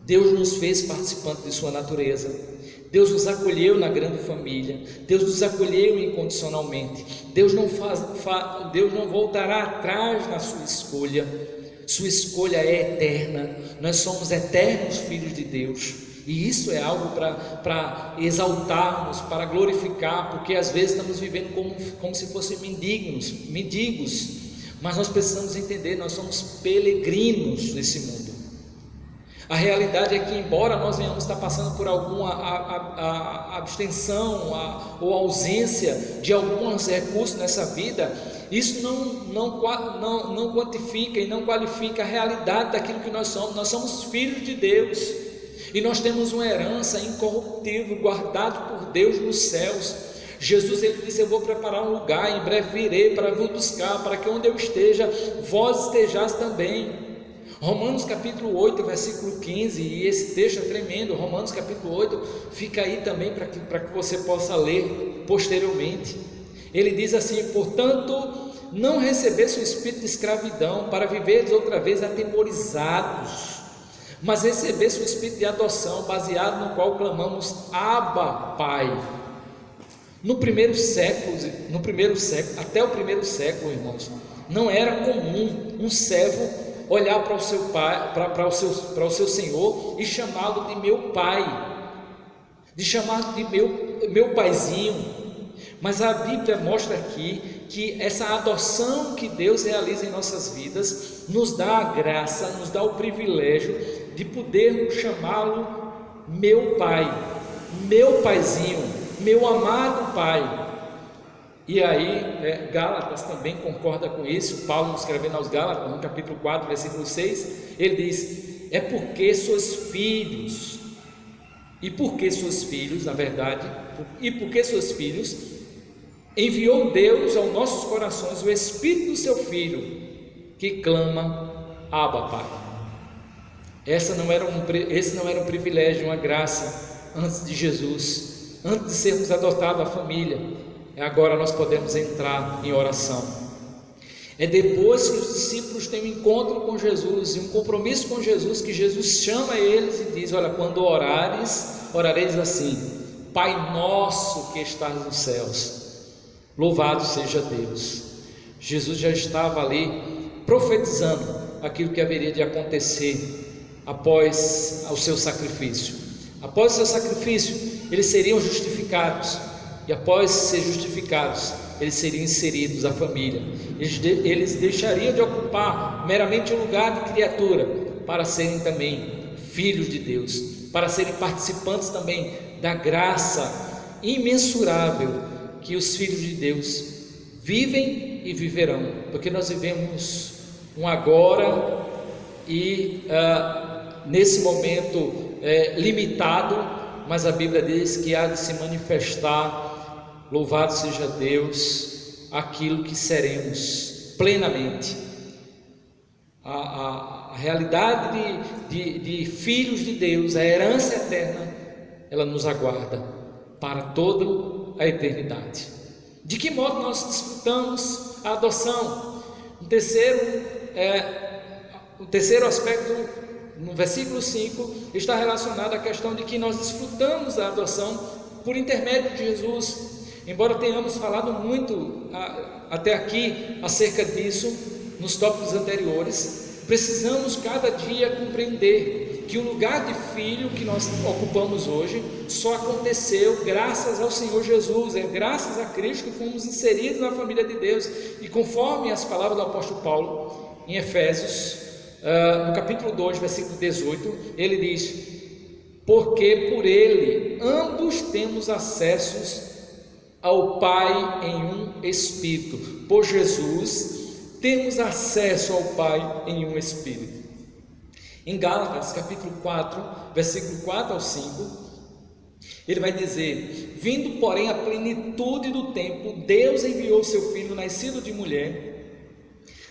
Deus nos fez participantes de sua natureza. Deus nos acolheu na grande família. Deus nos acolheu incondicionalmente. Deus não voltará atrás na sua escolha. Sua escolha é eterna. Nós somos eternos filhos de Deus, e isso é algo para exaltarmos, para glorificar, porque às vezes estamos vivendo como se fossem mendigos, mas nós precisamos entender: nós somos peregrinos nesse mundo. A realidade é que, embora nós venhamos estar passando por alguma abstenção ou ausência de alguns recursos nessa vida, isso não quantifica e não qualifica a realidade daquilo que nós somos. Nós somos filhos de Deus e nós temos uma herança incorruptível, guardada por Deus nos céus. Jesus, ele disse: eu vou preparar um lugar, em breve virei para vos buscar, para que onde eu esteja, vós estejais também. Romanos capítulo 8, versículo 15, e esse texto é tremendo. Romanos capítulo 8, fica aí também para que você possa ler posteriormente. Ele diz assim: portanto, não recebesse o espírito de escravidão, para viveres outra vez atemorizados, mas recebesse o espírito de adoção, baseado no qual clamamos: Abba, Pai. No primeiro século, até o primeiro século, irmãos, não era comum um servo olhar para o seu pai, para o seu senhor, e chamá-lo de meu pai, de chamar de meu paizinho. Mas a Bíblia mostra aqui que essa adoção que Deus realiza em nossas vidas nos dá a graça, nos dá o privilégio de podermos chamá-lo meu pai, meu paizinho, meu amado pai. E aí, Gálatas também concorda com isso. Paulo, escrevendo aos Gálatas, no capítulo 4, versículo 6, ele diz: é porque sois filhos, e porque sois filhos, na verdade, e porque sois filhos, enviou Deus aos nossos corações o Espírito do seu Filho, que clama: Abba, Pai. Esse não era um privilégio, uma graça antes de Jesus, antes de sermos adotados à família. Agora nós podemos entrar em oração. É depois que os discípulos têm um encontro com Jesus e um compromisso com Jesus, que Jesus chama eles e diz: olha, quando orareis assim: Pai nosso que estás nos céus, louvado seja Deus. Jesus já estava ali profetizando aquilo que haveria de acontecer após o seu sacrifício. Após o seu sacrifício, eles seriam justificados. E após ser justificados, eles seriam inseridos à família. Eles deixariam de ocupar meramente o lugar de criatura, para serem também filhos de Deus, para serem participantes também da graça imensurável que os filhos de Deus vivem e viverão, porque nós vivemos um agora e nesse momento limitado, mas a Bíblia diz que há de se manifestar, louvado seja Deus, aquilo que seremos plenamente. A realidade de filhos de Deus, a herança eterna, ela nos aguarda para toda a eternidade. De que modo nós desfrutamos a adoção? O terceiro aspecto, no versículo 5, está relacionado à questão de que nós desfrutamos da adoção por intermédio de Jesus. Embora tenhamos falado muito até aqui acerca disso nos tópicos anteriores, precisamos cada dia compreender que o lugar de filho que nós ocupamos hoje só aconteceu graças ao Senhor Jesus, graças a Cristo que fomos inseridos na família de Deus. E conforme as palavras do apóstolo Paulo em Efésios, no capítulo 2, versículo 18, ele diz: porque por ele ambos temos acessos ao Pai em um Espírito. Por Jesus temos acesso ao Pai em um Espírito. Em Gálatas capítulo 4, versículo 4 ao 5, ele vai dizer: vindo porém a plenitude do tempo, Deus enviou seu Filho, nascido de mulher,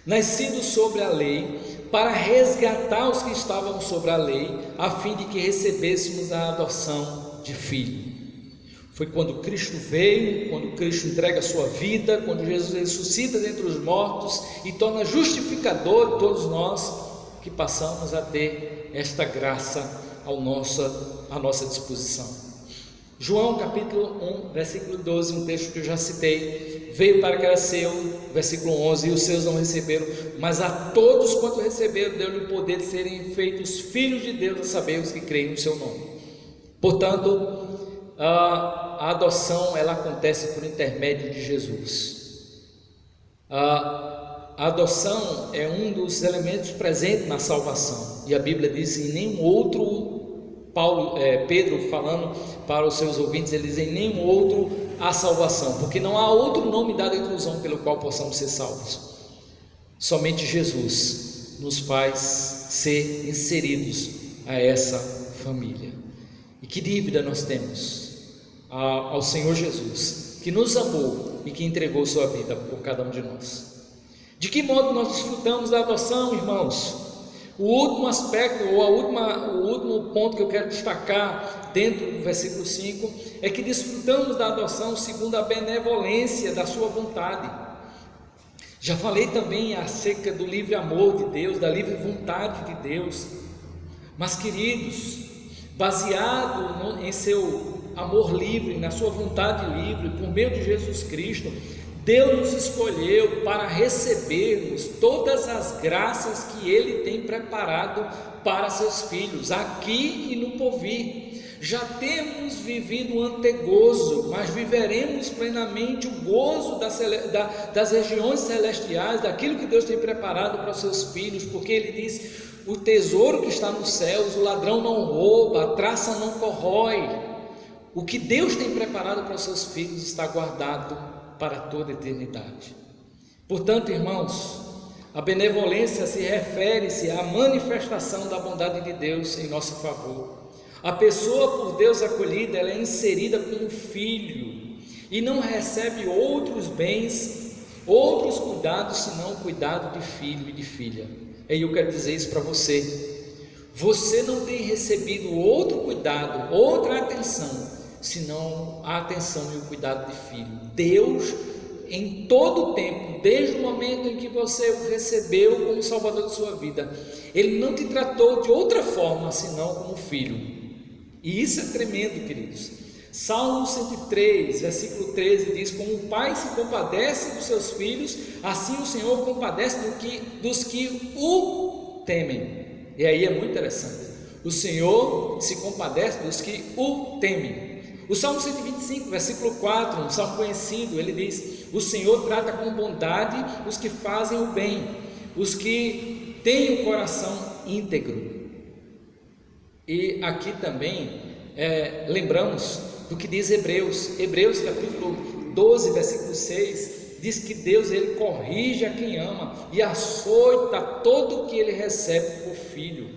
nascido sobre a lei, para resgatar os que estavam sobre a lei, a fim de que recebêssemos a adoção de filho. Foi quando Cristo veio, quando Cristo entrega a sua vida, quando Jesus ressuscita dentre os mortos e torna justificador de todos nós, que passamos a ter esta graça à nossa disposição. João capítulo 1, versículo 12, um texto que eu já citei: veio para que era seu, versículo 11, e os seus não receberam, mas a todos quanto receberam, deu-lhe o poder de serem feitos filhos de Deus, a saber, os que creem no seu nome. Portanto, a adoção ela acontece por intermédio de Jesus. A adoção é um dos elementos presentes na salvação, e a Bíblia diz em nenhum outro, Pedro falando para os seus ouvintes, ele diz: em nenhum outro há salvação, porque não há outro nome dado entre os homens pelo qual possamos ser salvos. Somente Jesus nos faz ser inseridos a essa família. E que dívida nós temos ao Senhor Jesus, que nos amou e que entregou sua vida por cada um de nós. De que modo nós desfrutamos da adoção, irmãos? O último aspecto, ou o último ponto que eu quero destacar dentro do versículo 5, é que desfrutamos da adoção segundo a benevolência da sua vontade. Já falei também acerca do livre amor de Deus, da livre vontade de Deus. Mas, queridos, baseado em seu amor livre, na sua vontade livre, por meio de Jesus Cristo, Deus nos escolheu para recebermos todas as graças que Ele tem preparado para seus filhos, aqui e no porvir. Já temos vivido um antegozo, mas viveremos plenamente o gozo das regiões celestiais, daquilo que Deus tem preparado para os seus filhos, porque Ele diz: o tesouro que está nos céus, o ladrão não rouba, a traça não corrói. O que Deus tem preparado para os seus filhos está guardado para toda a eternidade. Portanto, irmãos, a benevolência se refere-se à manifestação da bondade de Deus em nosso favor. A pessoa por Deus acolhida, ela é inserida como filho e não recebe outros bens, outros cuidados, senão o cuidado de filho e de filha. E eu quero dizer isso para você: você não tem recebido outro cuidado, outra atenção, senão a atenção e o cuidado de filho. Deus, em todo o tempo, desde o momento em que você o recebeu como Salvador de sua vida, Ele não te tratou de outra forma, senão como filho. E isso é tremendo, queridos. Salmo 103, versículo 13 diz: como o pai se compadece dos seus filhos, assim o Senhor compadece dos que o temem. E aí é muito interessante: o Senhor se compadece dos que o temem. O Salmo 125, versículo 4, um salmo conhecido, ele diz: o Senhor trata com bondade os que fazem o bem, os que têm o coração íntegro. E aqui também lembramos do que diz Hebreus capítulo 12, versículo 6, diz que Deus, Ele corrige a quem ama e açoita todo o que Ele recebe por filho.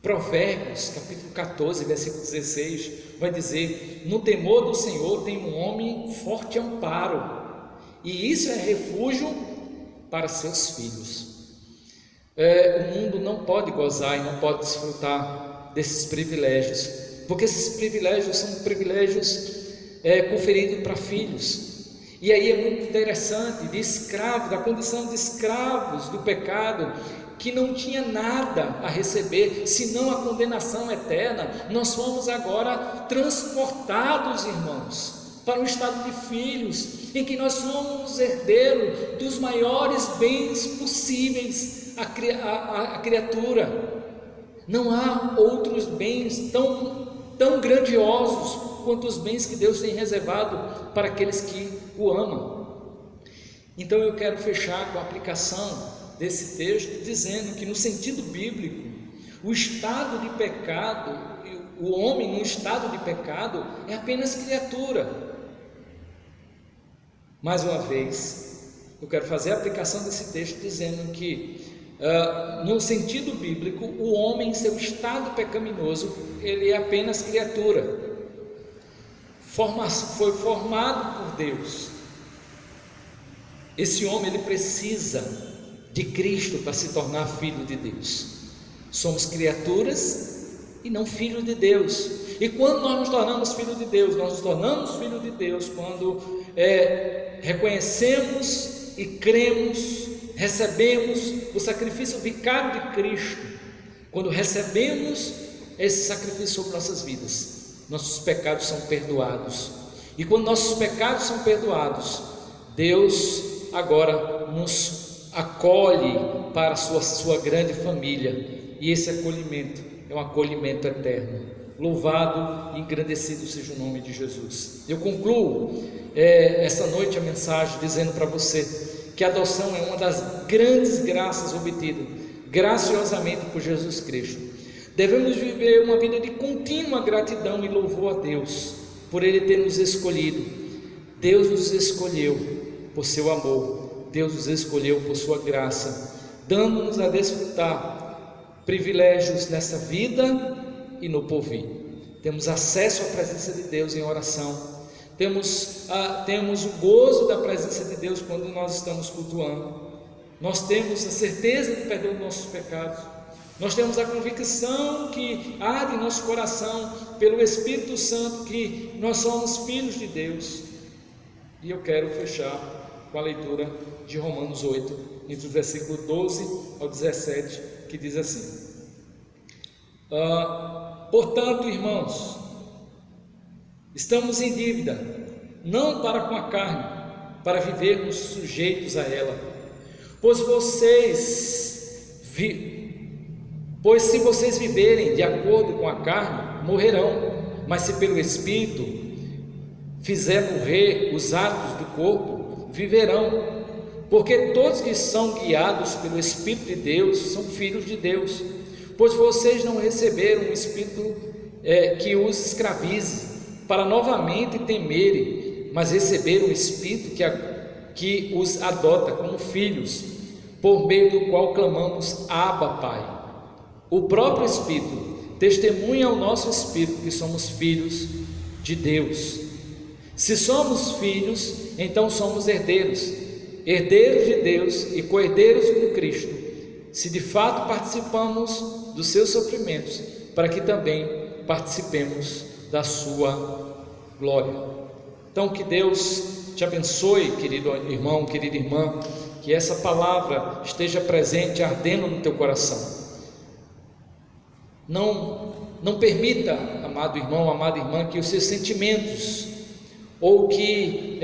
Provérbios capítulo 14, versículo 16, vai dizer: no temor do Senhor tem um homem forte amparo, e isso é refúgio para seus filhos. O mundo não pode gozar e não pode desfrutar desses privilégios, porque esses privilégios são privilégios conferidos para filhos. E aí é muito interessante, de escravo, da condição de escravos do pecado, que não tinha nada a receber, senão a condenação eterna, nós fomos agora transportados, irmãos, para um estado de filhos, em que nós somos herdeiros dos maiores bens possíveis à criatura. Não há outros bens tão grandiosos quanto os bens que Deus tem reservado para aqueles que o amam. Então eu quero fechar com a aplicação desse texto, dizendo que no sentido bíblico, o estado de pecado, o homem no estado de pecado é apenas criatura. Mais uma vez, eu quero fazer a aplicação desse texto dizendo que no sentido bíblico, o homem em seu estado pecaminoso, ele é apenas criatura, foi formado por Deus. Esse homem, ele precisa de Cristo para se tornar filho de Deus. Somos criaturas e não filhos de Deus. E quando nós nos tornamos filhos de Deus, nós nos tornamos filhos de Deus quando reconhecemos e cremos, recebemos o sacrifício vicário de Cristo. Quando recebemos esse sacrifício sobre nossas vidas, nossos pecados são perdoados. E quando nossos pecados são perdoados, Deus agora nos acolhe para a sua grande família, e esse acolhimento é um acolhimento eterno. Louvado e engrandecido seja o nome de Jesus. Eu concluo essa noite a mensagem dizendo para você que a adoção é uma das grandes graças obtidas graciosamente por Jesus Cristo. Devemos viver uma vida de contínua gratidão e louvor a Deus por Ele ter nos escolhido. Deus nos escolheu por seu amor, Deus nos escolheu por sua graça, dando-nos a desfrutar privilégios nessa vida e no porvir. Temos acesso à presença de Deus em oração, temos o gozo da presença de Deus quando nós estamos cultuando, nós temos a certeza do perdão dos nossos pecados, nós temos a convicção que arde em nosso coração pelo Espírito Santo que nós somos filhos de Deus. E eu quero fechar com a leitura de Romanos 8, entre o versículo 12 ao 17, que diz assim: portanto, irmãos, estamos em dívida, não para com a carne, para vivermos sujeitos a ela. Pois se vocês viverem de acordo com a carne, morrerão, mas se pelo Espírito fizer morrer os atos do corpo, viverão, porque todos que são guiados pelo Espírito de Deus são filhos de Deus. Pois vocês não receberam um Espírito que os escravize, para novamente temerem, mas receberam um Espírito que os adota como filhos, por meio do qual clamamos: Abba, Pai. O próprio Espírito testemunha ao nosso espírito que somos filhos de Deus. Se somos filhos, então somos herdeiros, herdeiros de Deus e co-herdeiros com Cristo, se de fato participamos dos seus sofrimentos, para que também participemos da sua glória. Então, que Deus te abençoe, querido irmão, querida irmã, que essa palavra esteja presente, ardendo no teu coração. Não permita, amado irmão, amada irmã, que os seus sentimentos, ou que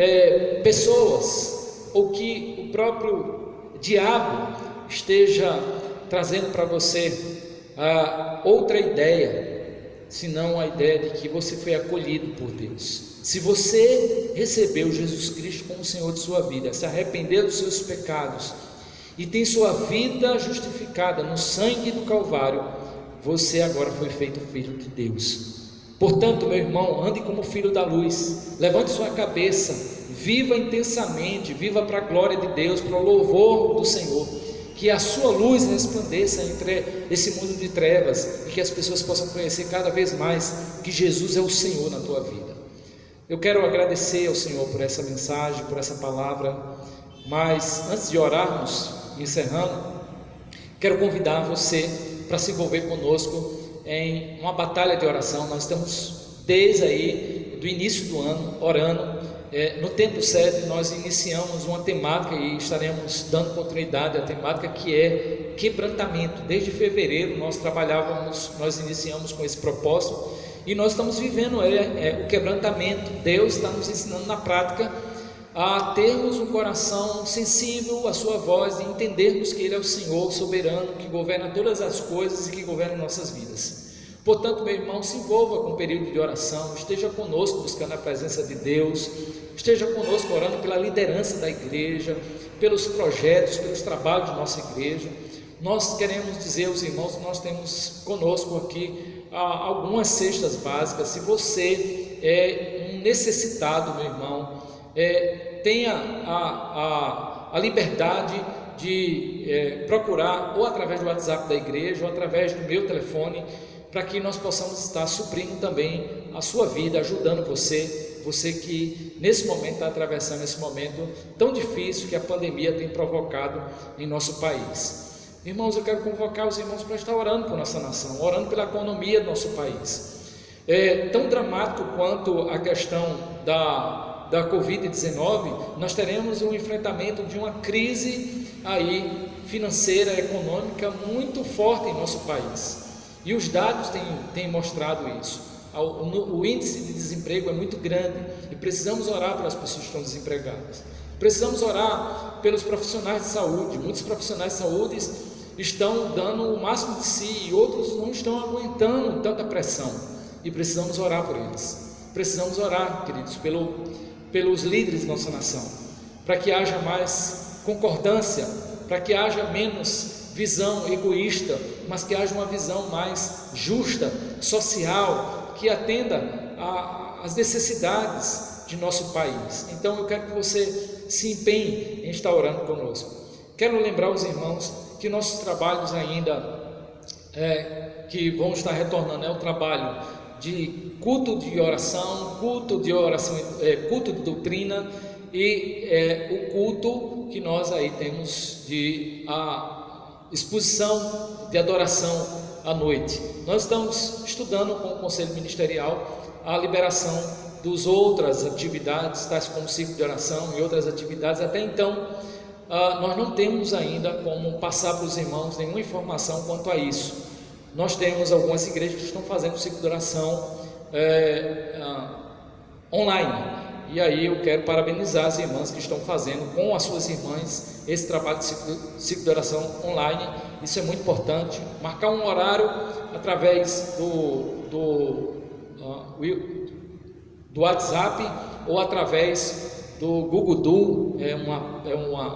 pessoas, ou que o próprio diabo esteja trazendo para você outra ideia, senão a ideia de que você foi acolhido por Deus. Se você recebeu Jesus Cristo como Senhor de sua vida, se arrependeu dos seus pecados e tem sua vida justificada no sangue do Calvário, você agora foi feito filho de Deus. Portanto, meu irmão, ande como filho da luz, levante sua cabeça, viva intensamente, viva para a glória de Deus, para o louvor do Senhor, que a sua luz resplandeça entre esse mundo de trevas e que as pessoas possam conhecer cada vez mais que Jesus é o Senhor na tua vida. Eu quero agradecer ao Senhor por essa mensagem, por essa palavra, mas antes de orarmos, encerrando, quero convidar você para se envolver conosco em uma batalha de oração. Nós estamos desde aí do início do ano orando. No tempo certo nós iniciamos uma temática e estaremos dando continuidade à temática que é quebrantamento. Desde fevereiro nós iniciamos com esse propósito e nós estamos vivendo o quebrantamento. Deus está nos ensinando na prática a termos um coração sensível à sua voz e entendermos que Ele é o Senhor soberano, que governa todas as coisas e que governa nossas vidas. Portanto, meu irmão, se envolva com o período de oração, esteja conosco buscando a presença de Deus, esteja conosco orando pela liderança da igreja, pelos projetos, pelos trabalhos de nossa igreja. Nós queremos dizer aos irmãos que nós temos conosco aqui algumas cestas básicas. Se você é um necessitado, meu irmão, tenha a liberdade de procurar ou através do WhatsApp da igreja ou através do meu telefone, para que nós possamos estar suprindo também a sua vida, ajudando você que nesse momento está atravessando esse momento tão difícil que a pandemia tem provocado em nosso país. Irmãos, eu quero convocar os irmãos para estar orando por nossa nação, orando pela economia do nosso país. É tão dramático quanto a questão da Covid-19, nós teremos um enfrentamento de uma crise aí financeira, econômica muito forte em nosso país. E os dados têm mostrado isso. O índice de desemprego é muito grande e precisamos orar pelas pessoas que estão desempregadas. Precisamos orar pelos profissionais de saúde. Muitos profissionais de saúde estão dando o máximo de si e outros não estão aguentando tanta pressão. E precisamos orar por eles. Precisamos orar, queridos, pelos líderes da nossa nação, para que haja mais concordância para que haja menos visão egoísta, mas que haja uma visão mais justa, social, que atenda às necessidades de nosso país. Então eu quero que você se empenhe em estar orando conosco. Quero lembrar os irmãos que nossos trabalhos ainda que vão estar retornando é o trabalho de culto de oração, culto de doutrina e o culto que nós aí temos de a exposição de adoração à noite. Nós estamos estudando com o Conselho Ministerial a liberação das outras atividades, tais como ciclo de oração e outras atividades. Até então, nós não temos ainda como passar para os irmãos nenhuma informação quanto a isso. Nós temos algumas igrejas que estão fazendo ciclo de oração online, e aí eu quero parabenizar as irmãs que estão fazendo com as suas irmãs esse trabalho de ciclo de oração online. Isso é muito importante. Marcar um horário através do WhatsApp ou através do Google Duo,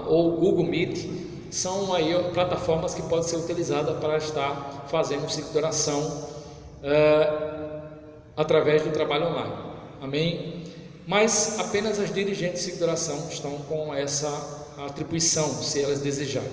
ou Google Meet. São aí plataformas que podem ser utilizadas para estar fazendo ciclo de oração através do trabalho online. Amém? Mas apenas as dirigentes de ciclo de oração estão com essa atribuição, se elas desejarem.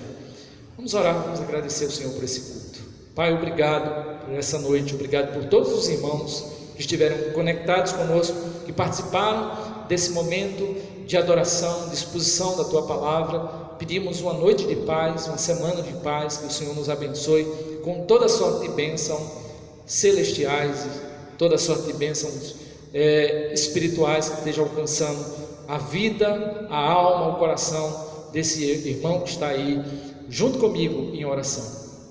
Vamos orar, vamos agradecer ao Senhor por esse culto. Pai, obrigado por essa noite, obrigado por todos os irmãos que estiveram conectados conosco, que participaram desse momento de adoração, de exposição da Tua Palavra. Pedimos uma noite de paz, uma semana de paz, que o Senhor nos abençoe com toda a sorte de bênçãos celestiais, toda a sorte de bênçãos espirituais que esteja alcançando a vida, a alma, o coração desse irmão que está aí junto comigo em oração.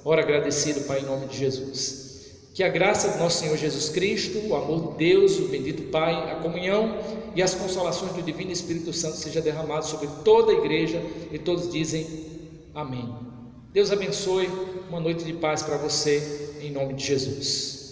Ora agradecido, Pai, em nome de Jesus. Que a graça do nosso Senhor Jesus Cristo, o amor de Deus, o bendito Pai, a comunhão e as consolações do Divino Espírito Santo seja derramado sobre toda a igreja, e todos dizem amém. Deus abençoe, uma noite de paz para você, em nome de Jesus.